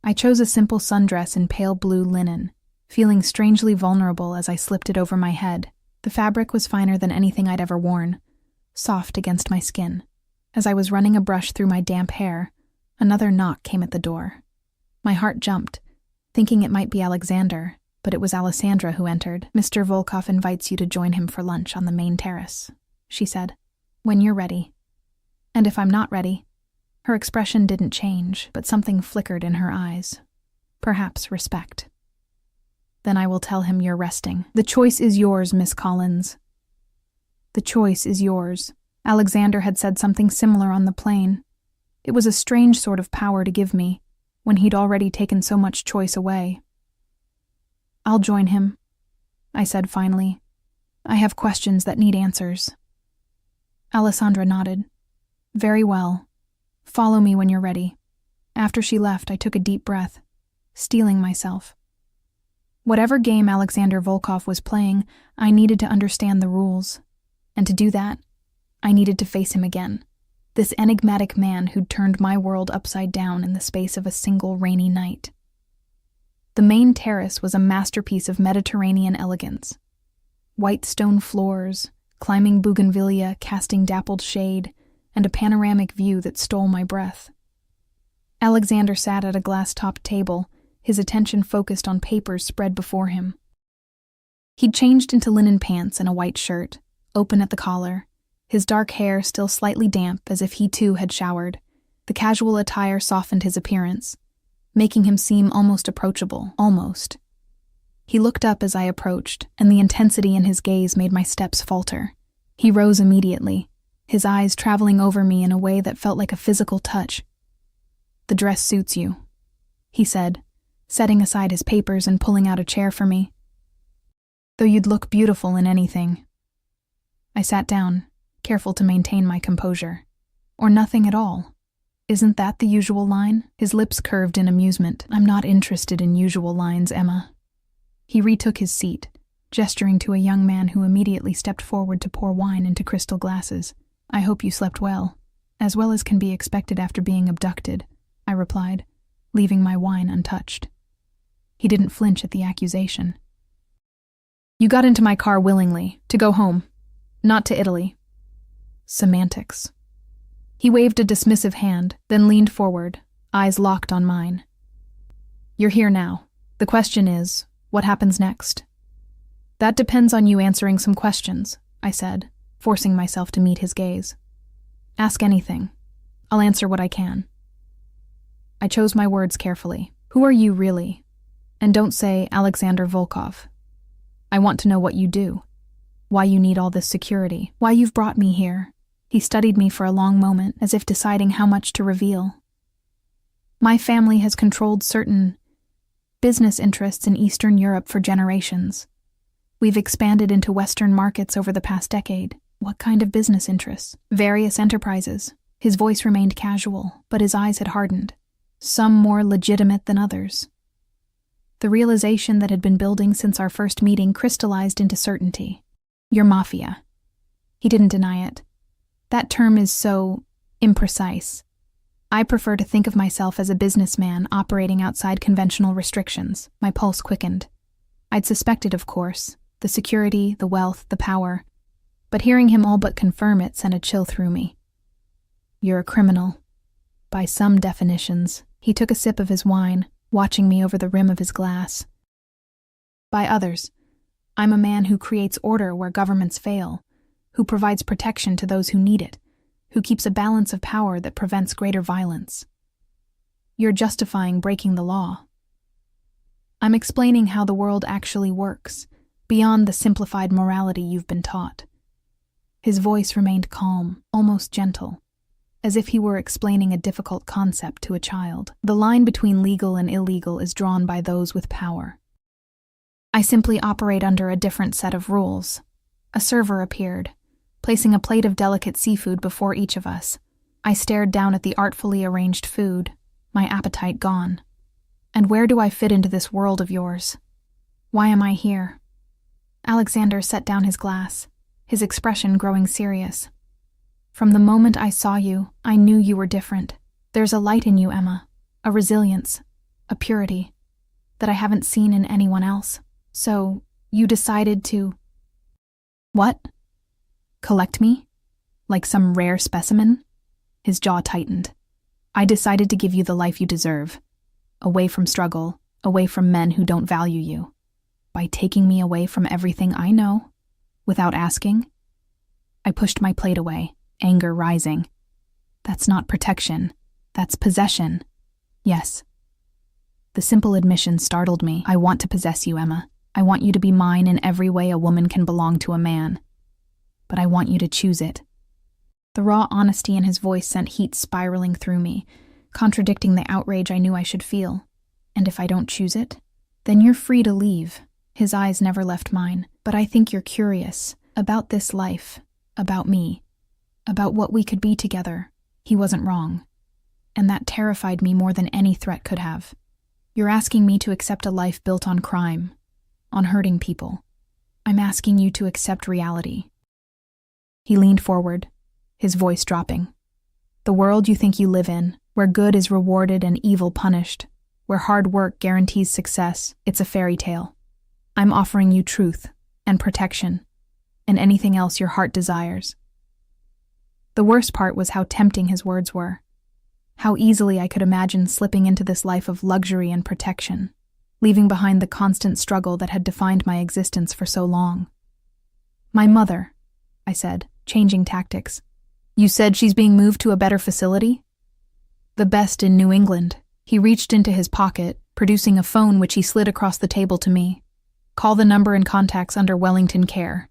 I chose a simple sundress in pale blue linen, feeling strangely vulnerable as I slipped it over my head. The fabric was finer than anything I'd ever worn, soft against my skin. As I was running a brush through my damp hair, another knock came at the door. My heart jumped, thinking it might be Alexander, but it was Alessandra who entered. "Mr. Volkov invites you to join him for lunch on the main terrace," she said. "When you're ready." And if I'm not ready? Her expression didn't change, but something flickered in her eyes. Perhaps respect. "Then I will tell him you're resting. The choice is yours, Miss Collins." The choice is yours. Alexander had said something similar on the plane. It was a strange sort of power to give me, when he'd already taken so much choice away. "I'll join him," I said finally. "I have questions that need answers." Alessandra nodded. "Very well. Follow me when you're ready." After she left, I took a deep breath, steeling myself. Whatever game Alexander Volkov was playing, I needed to understand the rules. And to do that, I needed to face him again. This enigmatic man who'd turned my world upside down in the space of a single rainy night. The main terrace was a masterpiece of Mediterranean elegance. White stone floors, climbing bougainvillea casting dappled shade, and a panoramic view that stole my breath. Alexander sat at a glass-topped table, his attention focused on papers spread before him. He'd changed into linen pants and a white shirt, open at the collar, his dark hair still slightly damp as if he too had showered. The casual attire softened his appearance, making him seem almost approachable, almost. He looked up as I approached, and the intensity in his gaze made my steps falter. He rose immediately, his eyes traveling over me in a way that felt like a physical touch. "The dress suits you," he said, setting aside his papers and pulling out a chair for me. "Though you'd look beautiful in anything." I sat down, careful to maintain my composure. "Or nothing at all. Isn't that the usual line?" His lips curved in amusement. "I'm not interested in usual lines, Emma." He retook his seat, gesturing to a young man who immediately stepped forward to pour wine into crystal glasses. "I hope you slept well as can be expected after being abducted," I replied, leaving my wine untouched. He didn't flinch at the accusation. "You got into my car willingly, to go home, not to Italy." Semantics. He waved a dismissive hand, then leaned forward, eyes locked on mine. "You're here now. The question is, what happens next?" "That depends on you answering some questions," I said, forcing myself to meet his gaze. "Ask anything. I'll answer what I can." I chose my words carefully. "Who are you really? And don't say Alexander Volkov. I want to know what you do, why you need all this security, why you've brought me here." He studied me for a long moment, as if deciding how much to reveal. "My family has controlled certain business interests in Eastern Europe for generations. We've expanded into Western markets over the past decade." "What kind of business interests?" "Various enterprises." His voice remained casual, but his eyes had hardened, some more legitimate than others. The realization that had been building since our first meeting crystallized into certainty. "Your Mafia." He didn't deny it. "That term is so imprecise. I prefer to think of myself as a businessman operating outside conventional restrictions." My pulse quickened. I'd suspected, of course, the security, the wealth, the power, but hearing him all but confirm it sent a chill through me. "You're a criminal. By some definitions." He took a sip of his wine, watching me over the rim of his glass. "By others, I'm a man who creates order where governments fail, who provides protection to those who need it, who keeps a balance of power that prevents greater violence." "You're justifying breaking the law." "I'm explaining how the world actually works, beyond the simplified morality you've been taught." His voice remained calm, almost gentle, as if he were explaining a difficult concept to a child. "The line between legal and illegal is drawn by those with power. I simply operate under a different set of rules." A server appeared, placing a plate of delicate seafood before each of us. I stared down at the artfully arranged food, my appetite gone. "And where do I fit into this world of yours? Why am I here?" Alexander set down his glass, his expression growing serious. "From the moment I saw you, I knew you were different. There's a light in you, Emma, a resilience, a purity, that I haven't seen in anyone else. So, you decided to..." "What? Collect me? Like some rare specimen?" His jaw tightened. "I decided to give you the life you deserve. Away from struggle, away from men who don't value you. By taking me away from everything I know, without asking." I pushed my plate away, anger rising. "That's not protection. That's possession." "Yes." The simple admission startled me. "I want to possess you, Emma. I want you to be mine in every way a woman can belong to a man. But I want you to choose it. The raw honesty in his voice sent heat spiraling through me, contradicting the outrage I knew I should feel. And if I don't choose it? Then you're free to leave. His eyes never left mine. But I think you're curious about this life, about me, about what we could be together. He wasn't wrong. And that terrified me more than any threat could have. You're asking me to accept a life built on crime, on hurting people. I'm asking you to accept reality. He leaned forward, his voice dropping. The world you think you live in, where good is rewarded and evil punished, where hard work guarantees success, it's a fairy tale. I'm offering you truth and protection, and anything else your heart desires. The worst part was how tempting his words were. How easily I could imagine slipping into this life of luxury and protection, leaving behind the constant struggle that had defined my existence for so long. My mother, I said, changing tactics. You said she's being moved to a better facility? The best in New England. He reached into his pocket, producing a phone which he slid across the table to me. Call the number and contacts under Wellington Care.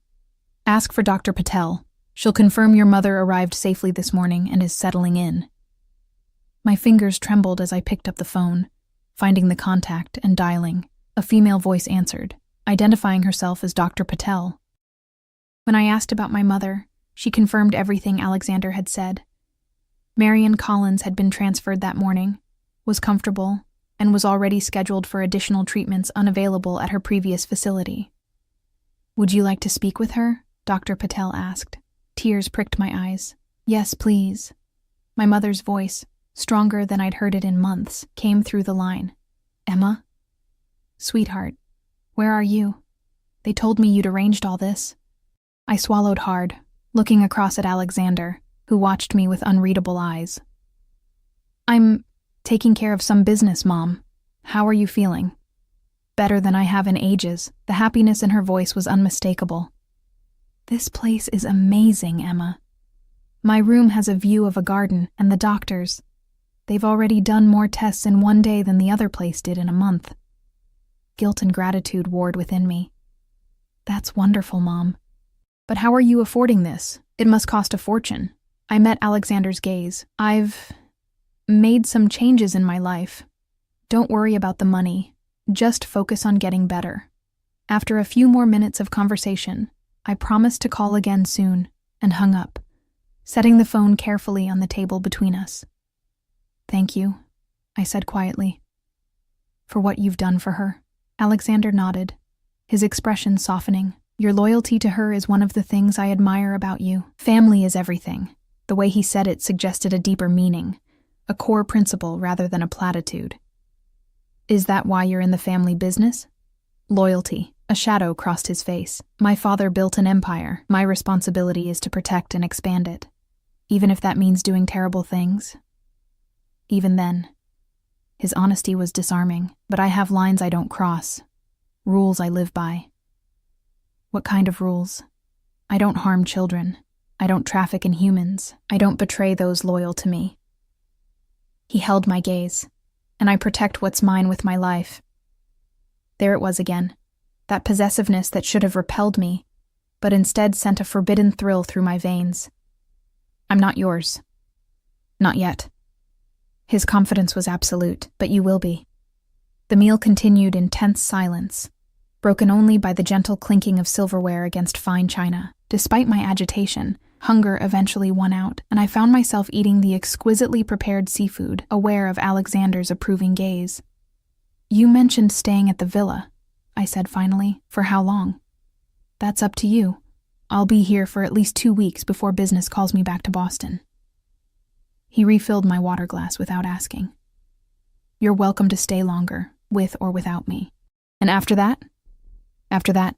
Ask for Dr. Patel. She'll confirm your mother arrived safely this morning and is settling in. My fingers trembled as I picked up the phone, finding the contact and dialing. A female voice answered, identifying herself as Dr. Patel. When I asked about my mother, she confirmed everything Alexander had said. Marion Collins had been transferred that morning, was comfortable, and was already scheduled for additional treatments unavailable at her previous facility. Would you like to speak with her? Dr. Patel asked. Tears pricked my eyes. Yes, please. My mother's voice, stronger than I'd heard it in months, came through the line. Emma? Sweetheart, where are you? They told me you'd arranged all this. I swallowed hard, looking across at Alexander, who watched me with unreadable eyes. I'm taking care of some business, Mom. How are you feeling? Better than I have in ages. The happiness in her voice was unmistakable. This place is amazing, Emma. My room has a view of a garden, and the doctors. They've already done more tests in one day than the other place did in a month. Guilt and gratitude warred within me. That's wonderful, Mom. But how are you affording this? It must cost a fortune. I met Alexander's gaze. I've made some changes in my life. Don't worry about the money. Just focus on getting better. After a few more minutes of conversation, I promised to call again soon and hung up, setting the phone carefully on the table between us. Thank you, I said quietly, for what you've done for her. Alexander nodded, his expression softening. Your loyalty to her is one of the things I admire about you. Family is everything. The way he said it suggested a deeper meaning, a core principle rather than a platitude. Is that why you're in the family business? Loyalty. A shadow crossed his face. My father built an empire. My responsibility is to protect and expand it. Even if that means doing terrible things. Even then. His honesty was disarming, but I have lines I don't cross. Rules I live by. What kind of rules? I don't harm children. I don't traffic in humans. I don't betray those loyal to me. He held my gaze, and I protect what's mine with my life. There it was again, that possessiveness that should have repelled me, but instead sent a forbidden thrill through my veins. I'm not yours. Not yet. His confidence was absolute, but you will be. The meal continued in tense silence, broken only by the gentle clinking of silverware against fine china. Despite my agitation, hunger eventually won out, and I found myself eating the exquisitely prepared seafood, aware of Alexander's approving gaze. You mentioned staying at the villa, I said finally. For how long? That's up to you. I'll be here for at least 2 weeks before business calls me back to Boston. He refilled my water glass without asking. You're welcome to stay longer, with or without me. And after that? After that,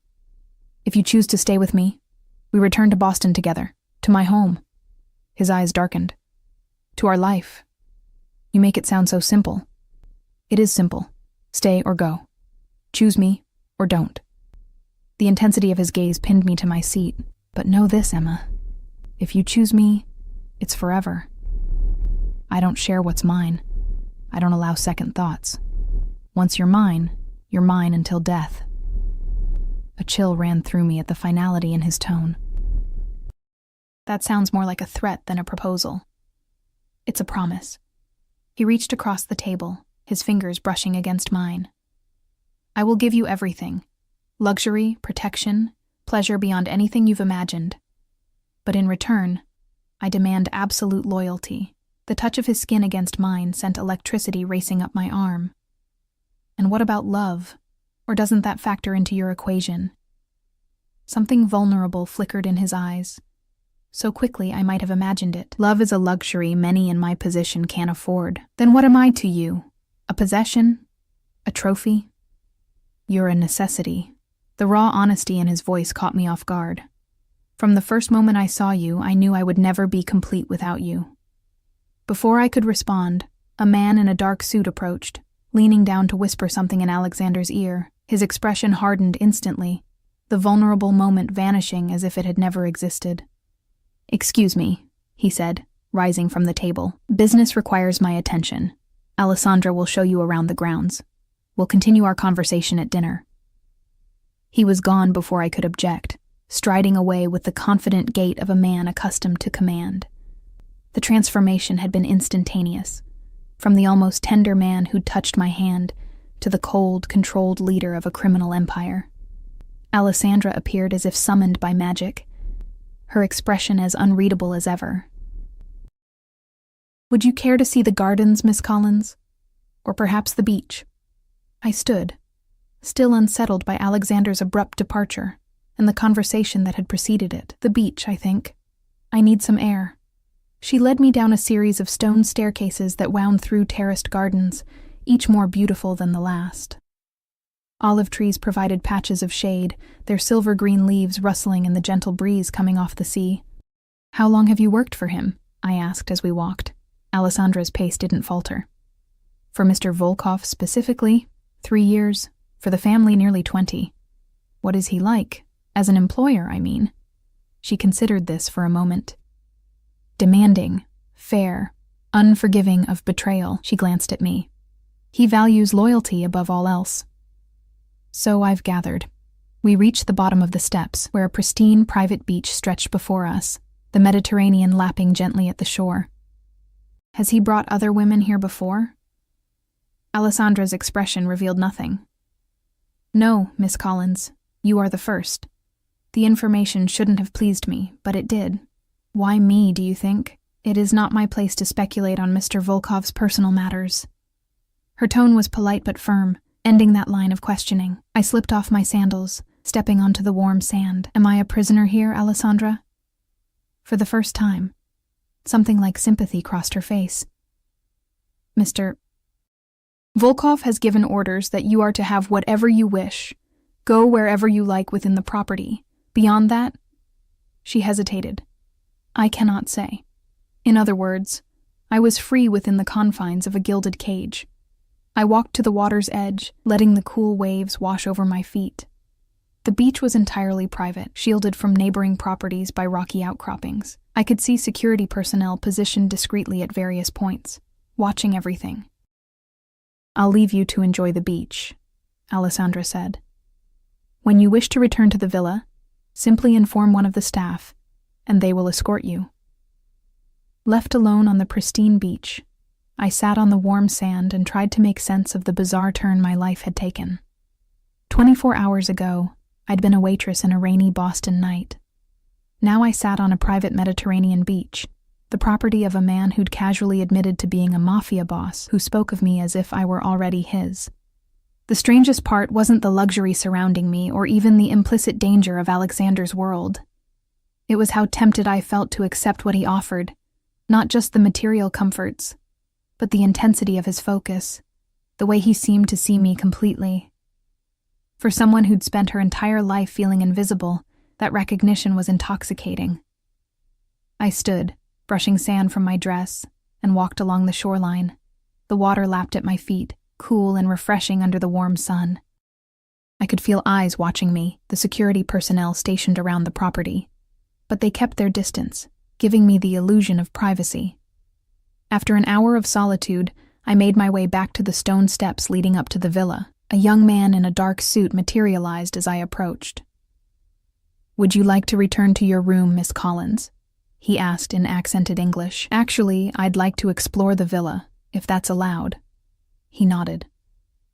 if you choose to stay with me, we return to Boston together, to my home. His eyes darkened. To our life. You make it sound so simple. It is simple. Stay or go. Choose me or don't. The intensity of his gaze pinned me to my seat. But know this, Emma. If you choose me, it's forever. I don't share what's mine. I don't allow second thoughts. Once you're mine until death. A chill ran through me at the finality in his tone. That sounds more like a threat than a proposal. It's a promise. He reached across the table, his fingers brushing against mine. I will give you everything. Luxury, protection, pleasure beyond anything you've imagined. But in return, I demand absolute loyalty. The touch of his skin against mine sent electricity racing up my arm. And what about love? Or doesn't that factor into your equation? Something vulnerable flickered in his eyes. So quickly I might have imagined it. Love is a luxury many in my position can't afford. Then what am I to you? A possession? A trophy? You're a necessity. The raw honesty in his voice caught me off guard. From the first moment I saw you, I knew I would never be complete without you. Before I could respond, a man in a dark suit approached, leaning down to whisper something in Alexander's ear. His expression hardened instantly, the vulnerable moment vanishing as if it had never existed. "Excuse me," he said, rising from the table. "Business requires my attention. Alessandra will show you around the grounds. We'll continue our conversation at dinner." He was gone before I could object, striding away with the confident gait of a man accustomed to command. The transformation had been instantaneous, from the almost tender man who'd touched my hand to the cold, controlled leader of a criminal empire. Alessandra appeared as if summoned by magic, her expression as unreadable as ever. "Would you care to see the gardens, Miss Collins? Or perhaps the beach?" I stood, still unsettled by Alexander's abrupt departure and the conversation that had preceded it. "The beach, I think. I need some air." She led me down a series of stone staircases that wound through terraced gardens, each more beautiful than the last. Olive trees provided patches of shade, their silver-green leaves rustling in the gentle breeze coming off the sea. "How long have you worked for him?" I asked as we walked. Alessandra's pace didn't falter. "For Mr. Volkov specifically, 3 years. For the family, nearly 20. What is he like? As an employer, I mean." She considered this for a moment. "Demanding, fair, unforgiving of betrayal," she glanced at me. "He values loyalty above all else." So I've gathered. We reached the bottom of the steps, where a pristine private beach stretched before us, the Mediterranean lapping gently at the shore. "Has he brought other women here before?" Alessandra's expression revealed nothing. "No, Miss Collins, you are the first. The information shouldn't have pleased me, but it did. Why me, do you think? It is not my place to speculate on Mr. Volkov's personal matters." Her tone was polite but firm, ending that line of questioning. I slipped off my sandals, stepping onto the warm sand. "Am I a prisoner here, Alessandra?" For the first time, something like sympathy crossed her face. "Mr. Volkov has given orders that you are to have whatever you wish. Go wherever you like within the property. Beyond that," she hesitated, "I cannot say. In other words, I was free within the confines of a gilded cage. I walked to the water's edge, letting the cool waves wash over my feet. The beach was entirely private, shielded from neighboring properties by rocky outcroppings. I could see security personnel positioned discreetly at various points, watching everything. "I'll leave you to enjoy the beach," Alessandra said. "When you wish to return to the villa, simply inform one of the staff, and they will escort you." Left alone on the pristine beach, I sat on the warm sand and tried to make sense of the bizarre turn my life had taken. 24 hours ago, I'd been a waitress in a rainy Boston night. Now I sat on a private Mediterranean beach, the property of a man who'd casually admitted to being a Mafia boss who spoke of me as if I were already his. The strangest part wasn't the luxury surrounding me or even the implicit danger of Alexander's world. It was how tempted I felt to accept what he offered, not just the material comforts, but the intensity of his focus, the way he seemed to see me completely. For someone who'd spent her entire life feeling invisible, that recognition was intoxicating. I stood, brushing sand from my dress, and walked along the shoreline. The water lapped at my feet, cool and refreshing under the warm sun. I could feel eyes watching me, the security personnel stationed around the property. But they kept their distance, giving me the illusion of privacy. After an hour of solitude, I made my way back to the stone steps leading up to the villa. A young man in a dark suit materialized as I approached. "Would you like to return to your room, Miss Collins?" he asked in accented English. Actually, I'd like to explore the villa, if that's allowed. He nodded.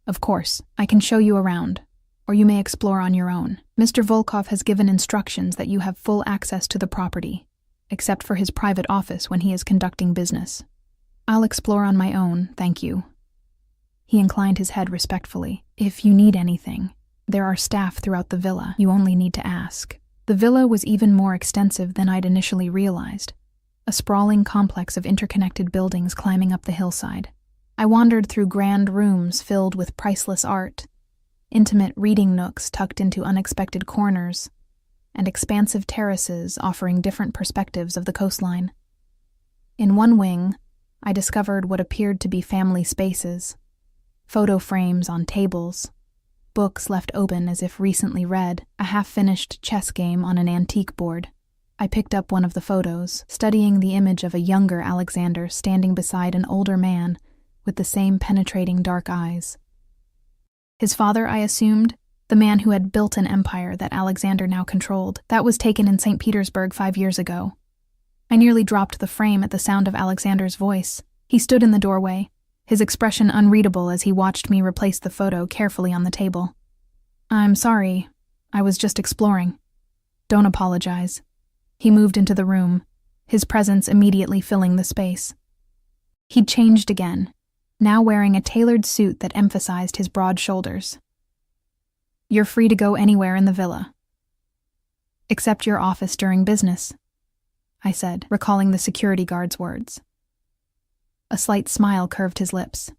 Of course, I can show you around, or you may explore on your own. Mr. Volkov has given instructions that you have full access to the property, except for his private office when he is conducting business. I'll explore on my own, thank you. He inclined his head respectfully. If you need anything, there are staff throughout the villa. You only need to ask. The villa was even more extensive than I'd initially realized, a sprawling complex of interconnected buildings climbing up the hillside. I wandered through grand rooms filled with priceless art, intimate reading nooks tucked into unexpected corners, and expansive terraces offering different perspectives of the coastline. In one wing, I discovered what appeared to be family spaces, photo frames on tables, books left open as if recently read, a half-finished chess game on an antique board. I picked up one of the photos, studying the image of a younger Alexander standing beside an older man with the same penetrating dark eyes. His father, I assumed, the man who had built an empire that Alexander now controlled. That was taken in St. Petersburg 5 years ago. I nearly dropped the frame at the sound of Alexander's voice. He stood in the doorway, his expression unreadable as he watched me replace the photo carefully on the table. I'm sorry, I was just exploring. Don't apologize. He moved into the room, his presence immediately filling the space. He'd changed again, now wearing a tailored suit that emphasized his broad shoulders. You're free to go anywhere in the villa. Except your office during business, I said, recalling the security guard's words. A slight smile curved his lips.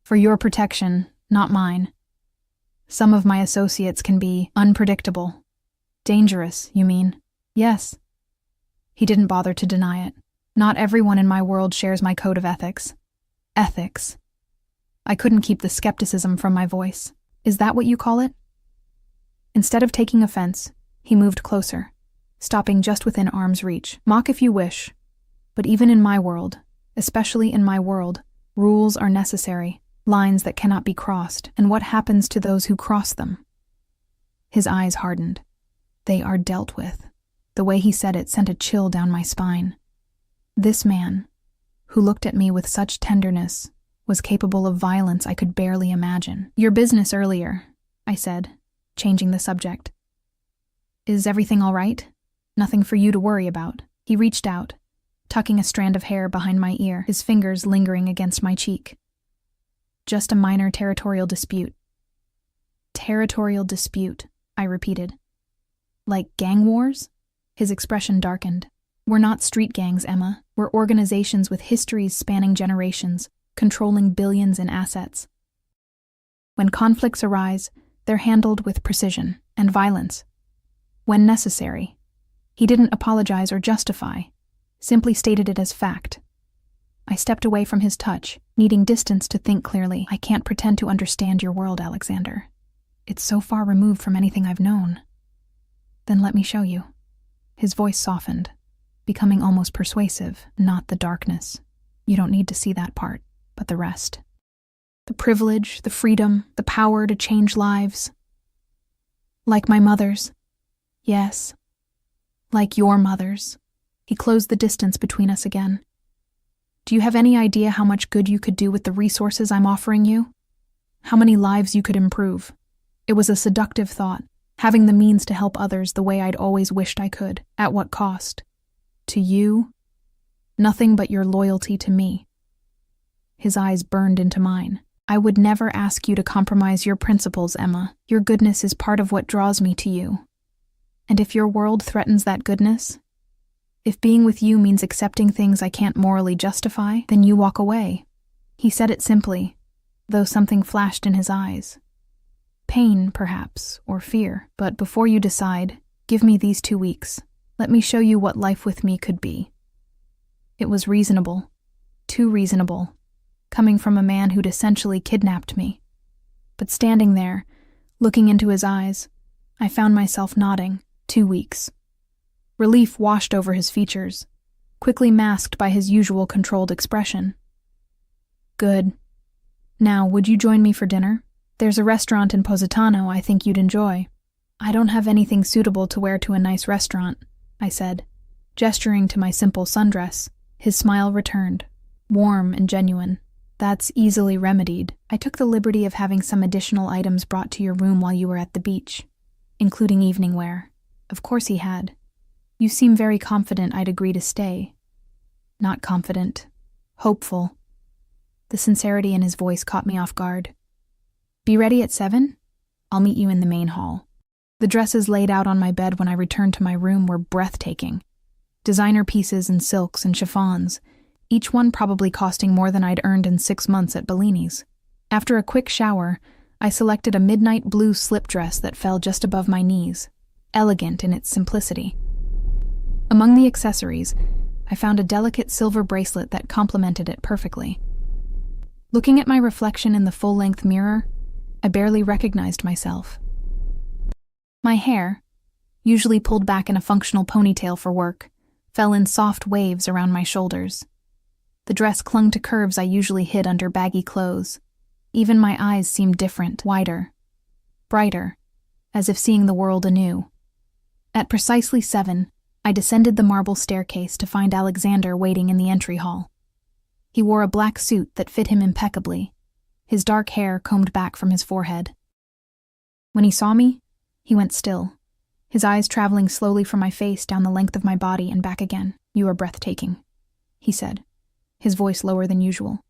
For your protection, not mine. Some of my associates can be unpredictable. Dangerous, you mean? Yes. He didn't bother to deny it. Not everyone in my world shares my code of ethics. Ethics. I couldn't keep the skepticism from my voice. Is that what you call it? Instead of taking offense, he moved closer, stopping just within arm's reach. Mock if you wish, but even in my world, especially in my world, rules are necessary, lines that cannot be crossed, and what happens to those who cross them? His eyes hardened. They are dealt with. The way he said it sent a chill down my spine. This man, who looked at me with such tenderness, was capable of violence I could barely imagine. Your business earlier, I said, changing the subject. Is everything all right? Nothing for you to worry about. He reached out, tucking a strand of hair behind my ear, his fingers lingering against my cheek. Just a minor territorial dispute. Territorial dispute, I repeated. Like gang wars? His expression darkened. We're not street gangs, Emma. We're organizations with histories spanning generations, controlling billions in assets. When conflicts arise, they're handled with precision and violence. When necessary. He didn't apologize or justify, simply stated it as fact. I stepped away from his touch, needing distance to think clearly. I can't pretend to understand your world, Alexander. It's so far removed from anything I've known. Then let me show you. His voice softened, becoming almost persuasive. Not the darkness. You don't need to see that part, but the rest. The privilege, the freedom, the power to change lives. Like my mother's. Yes. Like your mother's. He closed the distance between us again. Do you have any idea how much good you could do with the resources I'm offering you? How many lives you could improve? It was a seductive thought, having the means to help others the way I'd always wished I could. At what cost? To you? Nothing but your loyalty to me. His eyes burned into mine. I would never ask you to compromise your principles, Emma. Your goodness is part of what draws me to you. And if your world threatens that goodness, if being with you means accepting things I can't morally justify, then you walk away. He said it simply, though something flashed in his eyes. Pain, perhaps, or fear. But before you decide, give me these 2 weeks. Let me show you what life with me could be. It was reasonable. Too reasonable. Coming from a man who'd essentially kidnapped me. But standing there, looking into his eyes, I found myself nodding. 2 weeks. Relief washed over his features, quickly masked by his usual controlled expression. Good. Now, would you join me for dinner? There's a restaurant in Positano I think you'd enjoy. I don't have anything suitable to wear to a nice restaurant, I said, Gesturing to my simple sundress, his smile returned, warm and genuine. That's easily remedied. I took the liberty of having some additional items brought to your room while you were at the beach, including evening wear. Of course he had. You seem very confident I'd agree to stay. Not confident. Hopeful. The sincerity in his voice caught me off guard. Be ready at 7? I'll meet you in the main hall. The dresses laid out on my bed when I returned to my room were breathtaking. Designer pieces in silks and chiffons, each one probably costing more than I'd earned in 6 months at Bellini's. After a quick shower, I selected a midnight blue slip dress that fell just above my knees, elegant in its simplicity. Among the accessories, I found a delicate silver bracelet that complemented it perfectly. Looking at my reflection in the full-length mirror, I barely recognized myself. My hair, usually pulled back in a functional ponytail for work, fell in soft waves around my shoulders. The dress clung to curves I usually hid under baggy clothes. Even my eyes seemed different, wider, brighter, as if seeing the world anew. At precisely 7, I descended the marble staircase to find Alexander waiting in the entry hall. He wore a black suit that fit him impeccably, his dark hair combed back from his forehead. When he saw me, he went still, his eyes traveling slowly from my face down the length of my body and back again. You are breathtaking, he said, his voice lower than usual.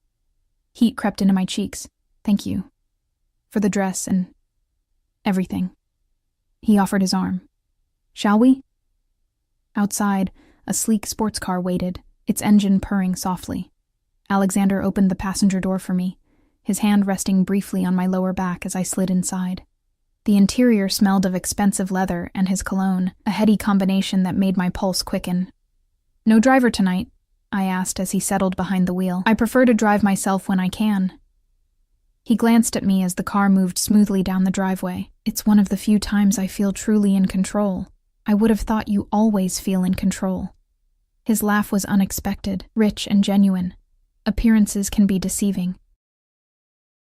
Heat crept into my cheeks. Thank you. For the dress and everything. He offered his arm. Shall we? Outside, a sleek sports car waited, its engine purring softly. Alexander opened the passenger door for me, his hand resting briefly on my lower back as I slid inside. The interior smelled of expensive leather and his cologne, a heady combination that made my pulse quicken. No driver tonight? I asked as he settled behind the wheel. I prefer to drive myself when I can. He glanced at me as the car moved smoothly down the driveway. It's one of the few times I feel truly in control. I would have thought you always feel in control. His laugh was unexpected, rich and genuine. Appearances can be deceiving.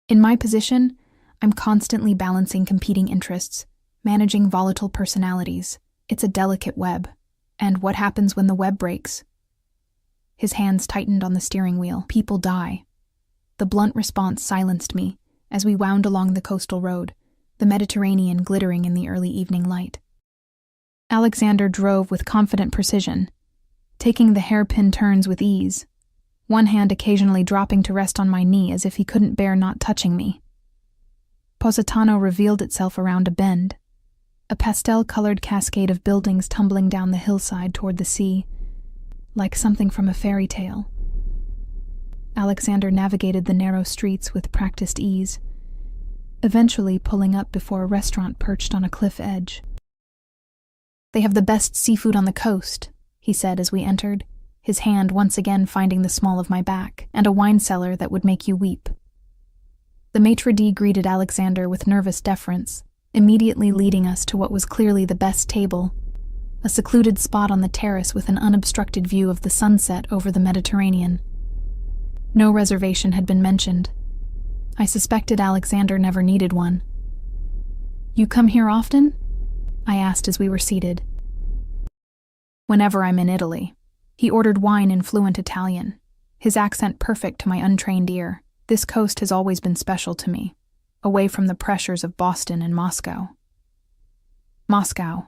In my position, I'm constantly balancing competing interests, managing volatile personalities. It's a delicate web. And what happens when the web breaks? His hands tightened on the steering wheel. People die. The blunt response silenced me as we wound along the coastal road, the Mediterranean glittering in the early evening light. Alexander drove with confident precision, taking the hairpin turns with ease, one hand occasionally dropping to rest on my knee as if he couldn't bear not touching me. Positano revealed itself around a bend, a pastel-colored cascade of buildings tumbling down the hillside toward the sea, like something from a fairy tale. Alexander navigated the narrow streets with practiced ease, eventually pulling up before a restaurant perched on a cliff edge. They have the best seafood on the coast, he said as we entered, his hand once again finding the small of my back, and a wine cellar that would make you weep. The maitre d' greeted Alexander with nervous deference, immediately leading us to what was clearly the best table, a secluded spot on the terrace with an unobstructed view of the sunset over the Mediterranean. No reservation had been mentioned. I suspected Alexander never needed one. You come here often? I asked as we were seated. Whenever I'm in Italy. He ordered wine in fluent Italian, his accent perfect to my untrained ear. This coast has always been special to me, away from the pressures of Boston and Moscow. Moscow,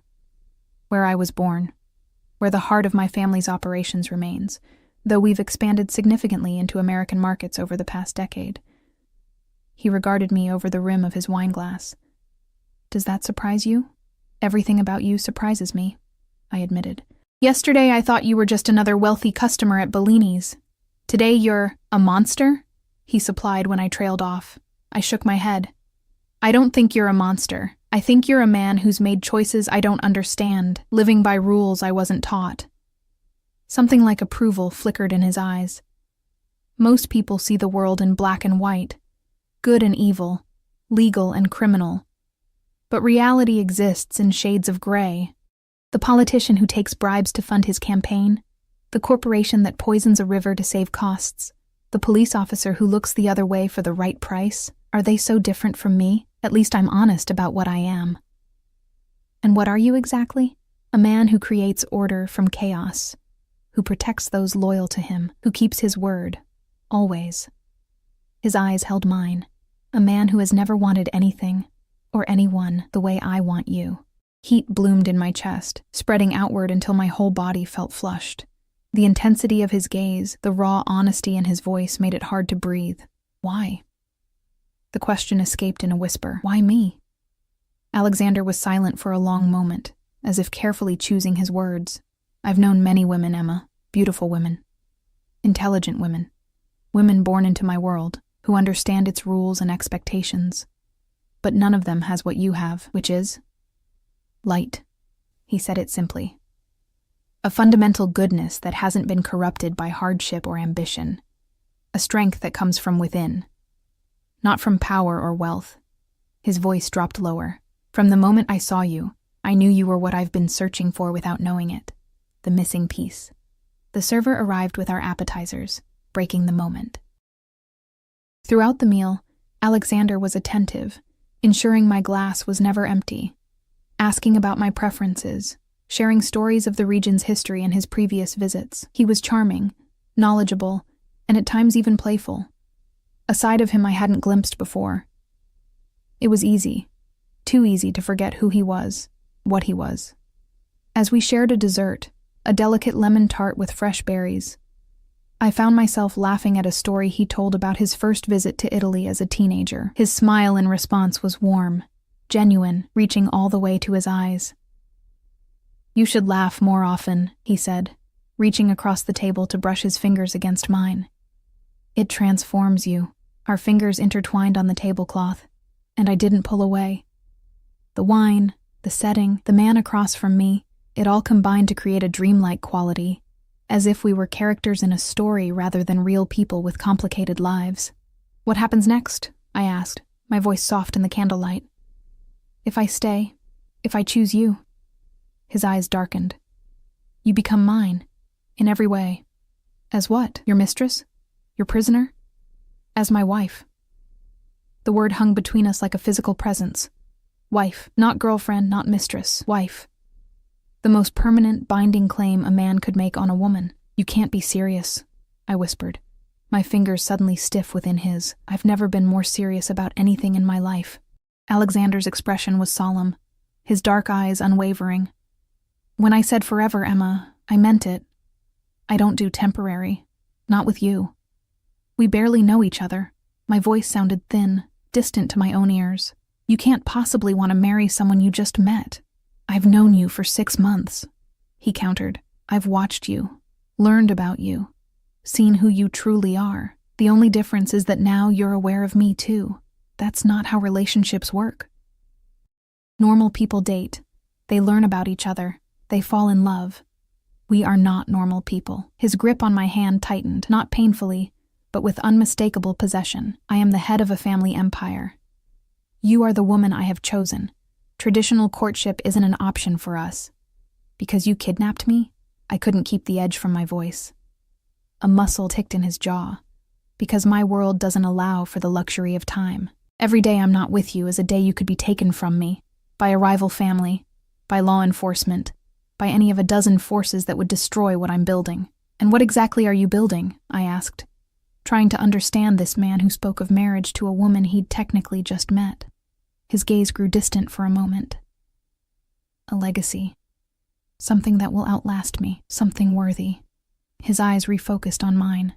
where I was born, where the heart of my family's operations remains, though we've expanded significantly into American markets over the past decade. He regarded me over the rim of his wineglass. Does that surprise you? Everything about you surprises me, I admitted. Yesterday I thought you were just another wealthy customer at Bellini's. Today you're a monster? He supplied when I trailed off. I shook my head. I don't think you're a monster. I think you're a man who's made choices I don't understand, living by rules I wasn't taught. Something like approval flickered in his eyes. Most people see the world in black and white, good and evil, legal and criminal. But reality exists in shades of gray. The politician who takes bribes to fund his campaign, the corporation that poisons a river to save costs, the police officer who looks the other way for the right price, are they so different from me? At least I'm honest about what I am. And what are you exactly? A man who creates order from chaos, who protects those loyal to him, who keeps his word, always. His eyes held mine. A man who has never wanted anything or anyone the way I want you. Heat bloomed in my chest, spreading outward until my whole body felt flushed. The intensity of his gaze, the raw honesty in his voice made it hard to breathe. Why? The question escaped in a whisper. Why me? Alexander was silent for a long moment, as if carefully choosing his words. I've known many women, Emma, beautiful women, intelligent women, women born into my world, who understand its rules and expectations. But none of them has what you have, which is light. He said it simply. A fundamental goodness that hasn't been corrupted by hardship or ambition. A strength that comes from within, not from power or wealth. His voice dropped lower. From the moment I saw you, I knew you were what I've been searching for without knowing it. The missing piece. The server arrived with our appetizers, breaking the moment. Throughout the meal, Alexander was attentive, ensuring my glass was never empty, asking about my preferences, sharing stories of the region's history and his previous visits. He was charming, knowledgeable, and at times even playful. A side of him I hadn't glimpsed before. It was easy, too easy to forget who he was, what he was. As we shared a dessert, a delicate lemon tart with fresh berries, I found myself laughing at a story he told about his first visit to Italy as a teenager. His smile in response was warm, genuine, reaching all the way to his eyes. You should laugh more often, he said, reaching across the table to brush his fingers against mine. It transforms you. Our fingers intertwined on the tablecloth, and I didn't pull away. The wine, the setting, the man across from me, it all combined to create a dreamlike quality, as if we were characters in a story rather than real people with complicated lives. What happens next? I asked, my voice soft in the candlelight. If I stay, if I choose you. His eyes darkened. You become mine, in every way. As what? Your mistress? Your prisoner? As my wife. The word hung between us like a physical presence. Wife, not girlfriend, not mistress, wife. The most permanent, binding claim a man could make on a woman. You can't be serious, I whispered, my fingers suddenly stiff within his. I've never been more serious about anything in my life. Alexander's expression was solemn, his dark eyes unwavering. When I said forever, Emma, I meant it. I don't do temporary, not with you. We barely know each other. My voice sounded thin, distant to my own ears. You can't possibly want to marry someone you just met. I've known you for 6 months, he countered. I've watched you, learned about you, seen who you truly are. The only difference is that now you're aware of me too. That's not how relationships work. Normal people date. They learn about each other. They fall in love. We are not normal people. His grip on my hand tightened, not painfully, but with unmistakable possession. I am the head of a family empire. You are the woman I have chosen. Traditional courtship isn't an option for us. Because you kidnapped me, I couldn't keep the edge from my voice. A muscle ticked in his jaw. Because my world doesn't allow for the luxury of time. Every day I'm not with you is a day you could be taken from me, by a rival family, by law enforcement, by any of a dozen forces that would destroy what I'm building. And what exactly are you building? I asked, trying to understand this man who spoke of marriage to a woman he'd technically just met. His gaze grew distant for a moment. A legacy. Something that will outlast me, something worthy. His eyes refocused on mine.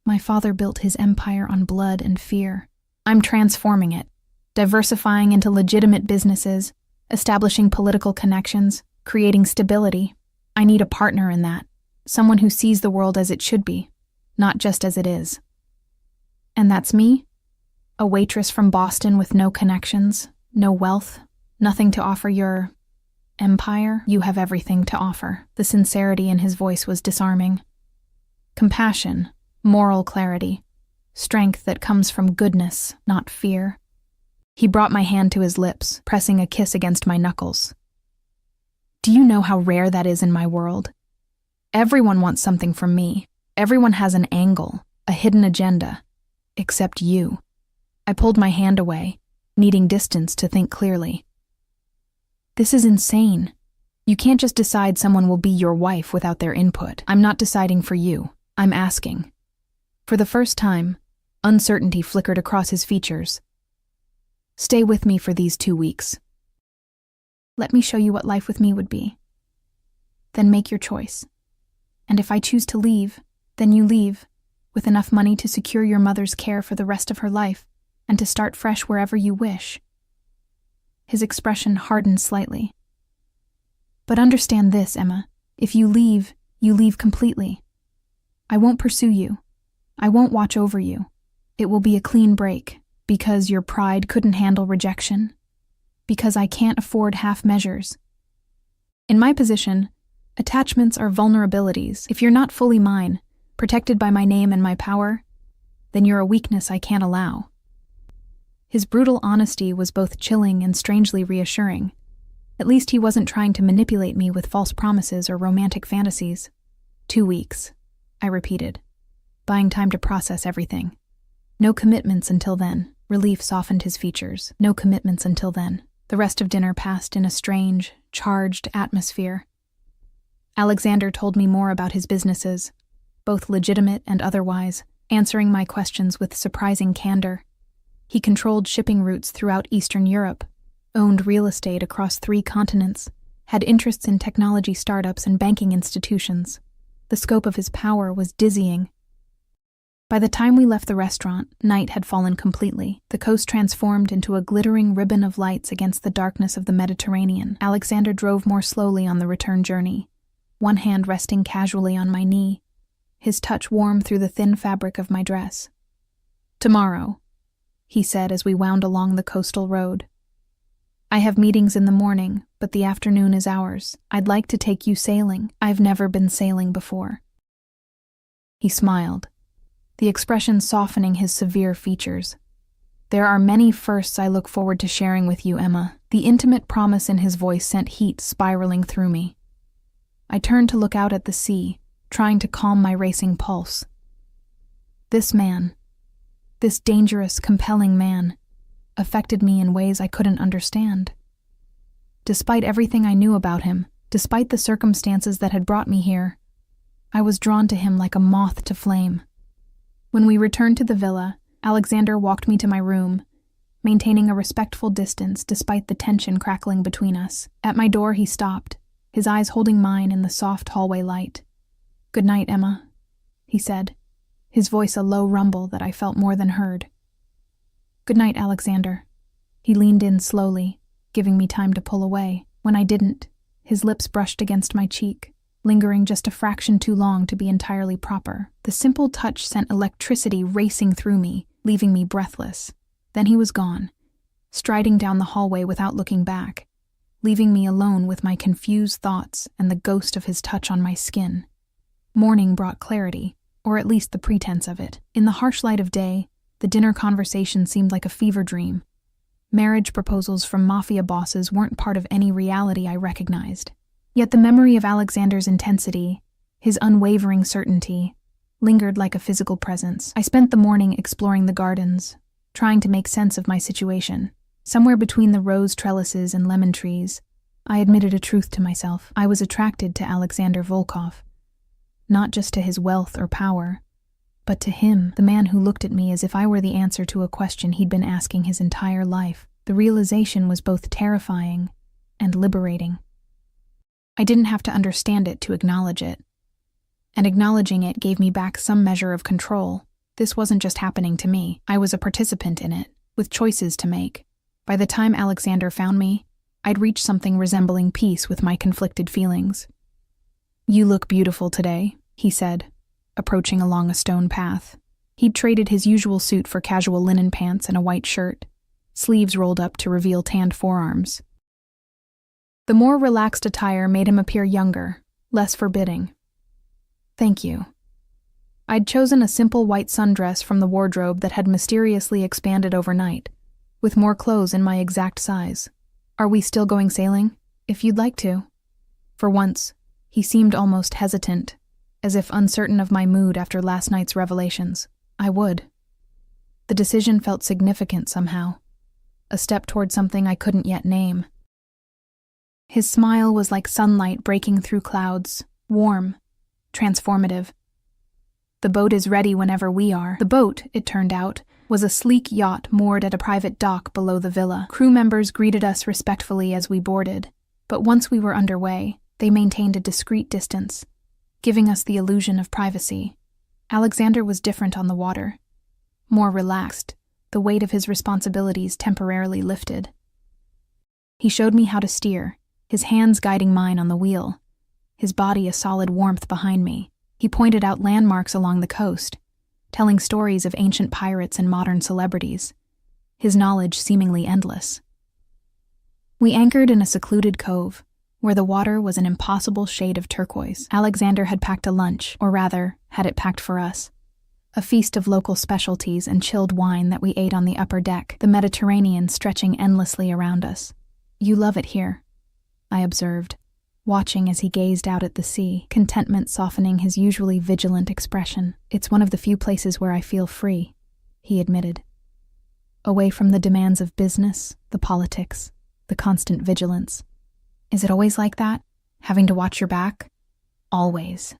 My father built his empire on blood and fear. I'm transforming it, diversifying into legitimate businesses, establishing political connections, creating stability. I need a partner in that, someone who sees the world as it should be, not just as it is. And that's me? A waitress from Boston with no connections, no wealth, nothing to offer your empire? You have everything to offer. The sincerity in his voice was disarming. Compassion, moral clarity, strength that comes from goodness, not fear. He brought my hand to his lips, pressing a kiss against my knuckles. Do you know how rare that is in my world? Everyone wants something from me. Everyone has an angle, a hidden agenda, except you. I pulled my hand away, needing distance to think clearly. This is insane. You can't just decide someone will be your wife without their input. I'm not deciding for you. I'm asking. For the first time, uncertainty flickered across his features. Stay with me for these 2 weeks. Let me show you what life with me would be. Then make your choice. And if I choose to leave, then you leave, with enough money to secure your mother's care for the rest of her life, and to start fresh wherever you wish. His expression hardened slightly. But understand this, Emma. If you leave completely. I won't pursue you. I won't watch over you. It will be a clean break, because your pride couldn't handle rejection. Because I can't afford half measures. In my position, attachments are vulnerabilities. If you're not fully mine, protected by my name and my power, then you're a weakness I can't allow. His brutal honesty was both chilling and strangely reassuring. At least he wasn't trying to manipulate me with false promises or romantic fantasies. 2 weeks, I repeated, buying time to process everything. No commitments until then. Relief softened his features. No commitments until then. The rest of dinner passed in a strange, charged atmosphere. Alexander told me more about his businesses, both legitimate and otherwise, answering my questions with surprising candor. He controlled shipping routes throughout Eastern Europe, owned real estate across 3 continents, had interests in technology startups and banking institutions. The scope of his power was dizzying. By the time we left the restaurant, night had fallen completely. The coast transformed into a glittering ribbon of lights against the darkness of the Mediterranean. Alexander drove more slowly on the return journey, one hand resting casually on my knee, his touch warm through the thin fabric of my dress. Tomorrow, he said as we wound along the coastal road. I have meetings in the morning, but the afternoon is ours. I'd like to take you sailing. I've never been sailing before. He smiled, the expression softening his severe features. There are many firsts I look forward to sharing with you, Emma. The intimate promise in his voice sent heat spiraling through me. I turned to look out at the sea, trying to calm my racing pulse. This man, this dangerous, compelling man, affected me in ways I couldn't understand. Despite everything I knew about him, despite the circumstances that had brought me here, I was drawn to him like a moth to flame. When we returned to the villa, Alexander walked me to my room, maintaining a respectful distance despite the tension crackling between us. At my door he stopped, his eyes holding mine in the soft hallway light. "Good night, Emma," he said, his voice a low rumble that I felt more than heard. "Good night, Alexander." He leaned in slowly, giving me time to pull away. When I didn't, his lips brushed against my cheek, lingering just a fraction too long to be entirely proper. The simple touch sent electricity racing through me, leaving me breathless. Then he was gone, striding down the hallway without looking back, leaving me alone with my confused thoughts and the ghost of his touch on my skin. Morning brought clarity, or at least the pretense of it. In the harsh light of day, the dinner conversation seemed like a fever dream. Marriage proposals from Mafia bosses weren't part of any reality I recognized. Yet the memory of Alexander's intensity, his unwavering certainty, lingered like a physical presence. I spent the morning exploring the gardens, trying to make sense of my situation. Somewhere between the rose trellises and lemon trees, I admitted a truth to myself. I was attracted to Alexander Volkov. Not just to his wealth or power, but to him, the man who looked at me as if I were the answer to a question he'd been asking his entire life. The realization was both terrifying and liberating. I didn't have to understand it to acknowledge it. And acknowledging it gave me back some measure of control. This wasn't just happening to me. I was a participant in it, with choices to make. By the time Alexander found me, I'd reached something resembling peace with my conflicted feelings. "You look beautiful today," he said, approaching along a stone path. He'd traded his usual suit for casual linen pants and a white shirt, sleeves rolled up to reveal tanned forearms. The more relaxed attire made him appear younger, less forbidding. "Thank you." I'd chosen a simple white sundress from the wardrobe that had mysteriously expanded overnight, with more clothes in my exact size. "Are we still going sailing? If you'd like to." For once, he seemed almost hesitant, as if uncertain of my mood after last night's revelations. I would. The decision felt significant somehow, a step toward something I couldn't yet name. His smile was like sunlight breaking through clouds, warm, transformative. The boat is ready whenever we are. The boat, it turned out, was a sleek yacht moored at a private dock below the villa. Crew members greeted us respectfully as we boarded, but once we were underway, they maintained a discreet distance, giving us the illusion of privacy. Alexander was different on the water. More relaxed, the weight of his responsibilities temporarily lifted. He showed me how to steer, his hands guiding mine on the wheel, his body a solid warmth behind me. He pointed out landmarks along the coast, telling stories of ancient pirates and modern celebrities, his knowledge seemingly endless. We anchored in a secluded cove, where the water was an impossible shade of turquoise. Alexander had packed a lunch, or rather, had it packed for us. A feast of local specialties and chilled wine that we ate on the upper deck, the Mediterranean stretching endlessly around us. "You love it here," I observed, watching as he gazed out at the sea, contentment softening his usually vigilant expression. "It's one of the few places where I feel free," he admitted. "Away from the demands of business, the politics, the constant vigilance." "Is it always like that? Having to watch your back?" "Always."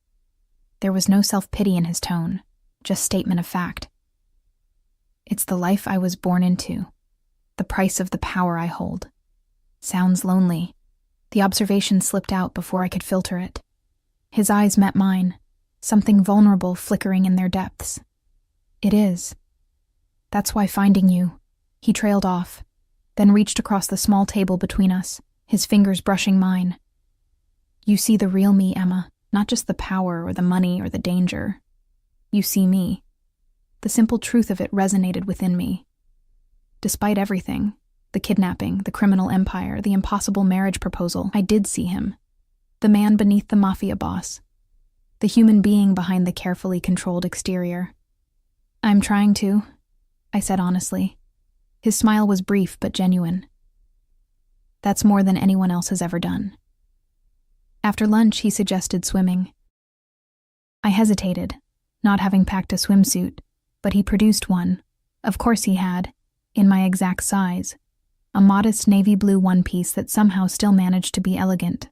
There was no self-pity in his tone, just statement of fact. "It's the life I was born into, the price of the power I hold." Sounds lonely. The observation slipped out before I could filter it. His eyes met mine, something vulnerable flickering in their depths. "It is. That's why finding you." He trailed off, then reached across the small table between us, his fingers brushing mine. "You see the real me, Emma, not just the power or the money or the danger. You see me." The simple truth of it resonated within me. Despite everything, the kidnapping, the criminal empire, the impossible marriage proposal, I did see him. The man beneath the Mafia boss. The human being behind the carefully controlled exterior. "I'm trying to," I said honestly. His smile was brief but genuine. "That's more than anyone else has ever done." After lunch, he suggested swimming. I hesitated, not having packed a swimsuit, but he produced one. Of course he had, in my exact size. A modest navy blue one-piece that somehow still managed to be elegant.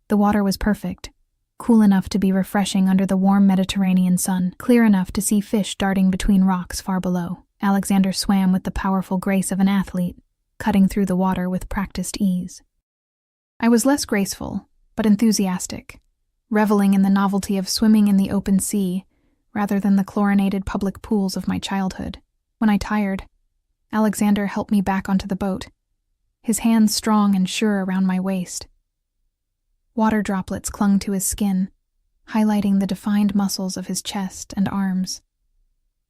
The water was perfect, cool enough to be refreshing under the warm Mediterranean sun, clear enough to see fish darting between rocks far below. Alexander swam with the powerful grace of an athlete, cutting through the water with practiced ease. I was less graceful, but enthusiastic, reveling in the novelty of swimming in the open sea rather than the chlorinated public pools of my childhood. When I tired, Alexander helped me back onto the boat, his hands strong and sure around my waist. Water droplets clung to his skin, highlighting the defined muscles of his chest and arms.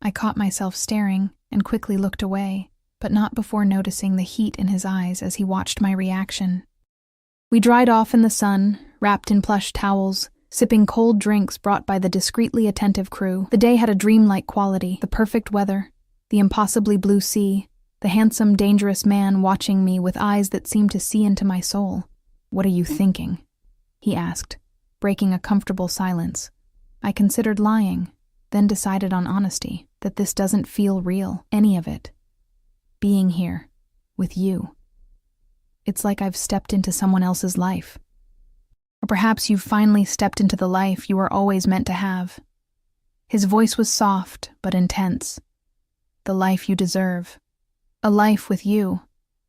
I caught myself staring and quickly looked away, but not before noticing the heat in his eyes as he watched my reaction. We dried off in the sun, wrapped in plush towels, sipping cold drinks brought by the discreetly attentive crew. The day had a dreamlike quality, the perfect weather, the impossibly blue sea, the handsome, dangerous man watching me with eyes that seemed to see into my soul. "What are you thinking?" he asked, breaking a comfortable silence. I considered lying, then decided on honesty, that this doesn't feel real, any of it. Being here, with you. It's like I've stepped into someone else's life. Or perhaps you've finally stepped into the life you were always meant to have. His voice was soft, but intense. The life you deserve. A life with you.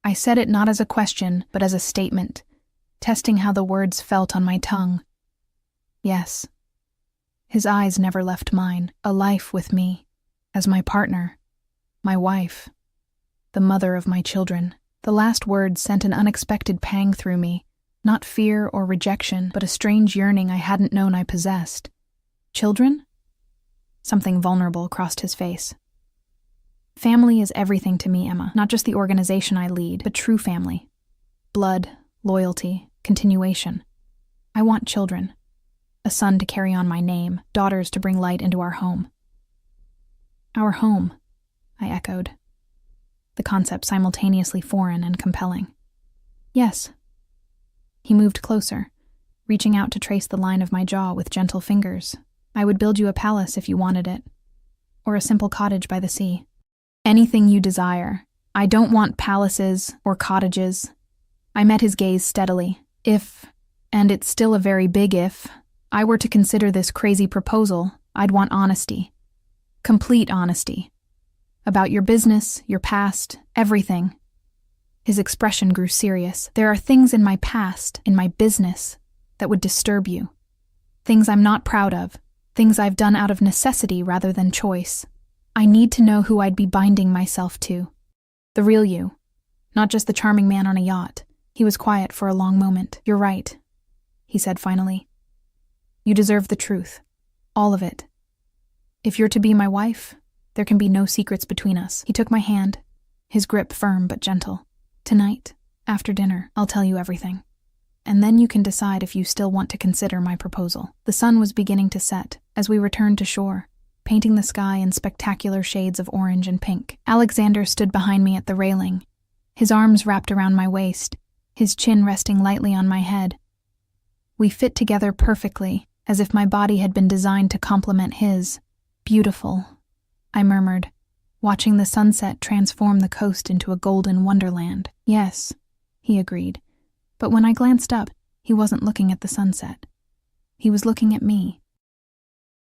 I said it not as a question, but as a statement, testing how the words felt on my tongue. Yes. His eyes never left mine. A life with me, as my partner, my wife, the mother of my children. The last words sent an unexpected pang through me, not fear or rejection, but a strange yearning I hadn't known I possessed. Children? Something vulnerable crossed his face. Family is everything to me, Emma. Not just the organization I lead, but true family. Blood, loyalty, continuation. I want children. A son to carry on my name, daughters to bring light into our home. Our home, I echoed. The concept simultaneously foreign and compelling. Yes. He moved closer, reaching out to trace the line of my jaw with gentle fingers. I would build you a palace if you wanted it, or a simple cottage by the sea. Anything you desire. I don't want palaces or cottages. I met his gaze steadily, If, and it's still a very big if, I were to consider this crazy proposal, I'd want honesty. Complete honesty. About your business, your past, everything. His expression grew serious. There are things in my past, in my business, that would disturb you. Things I'm not proud of. Things I've done out of necessity rather than choice. I need to know who I'd be binding myself to. The real you. Not just the charming man on a yacht. He was quiet for a long moment. You're right, he said finally. You deserve the truth. All of it. If you're to be my wife, there can be no secrets between us. He took my hand, his grip firm but gentle. Tonight, after dinner, I'll tell you everything. And then you can decide if you still want to consider my proposal. The sun was beginning to set as we returned to shore, painting the sky in spectacular shades of orange and pink. Alexander stood behind me at the railing, his arms wrapped around my waist, his chin resting lightly on my head. We fit together perfectly, as if my body had been designed to complement his. Beautiful, I murmured, watching the sunset transform the coast into a golden wonderland. Yes, he agreed. But when I glanced up, he wasn't looking at the sunset. He was looking at me.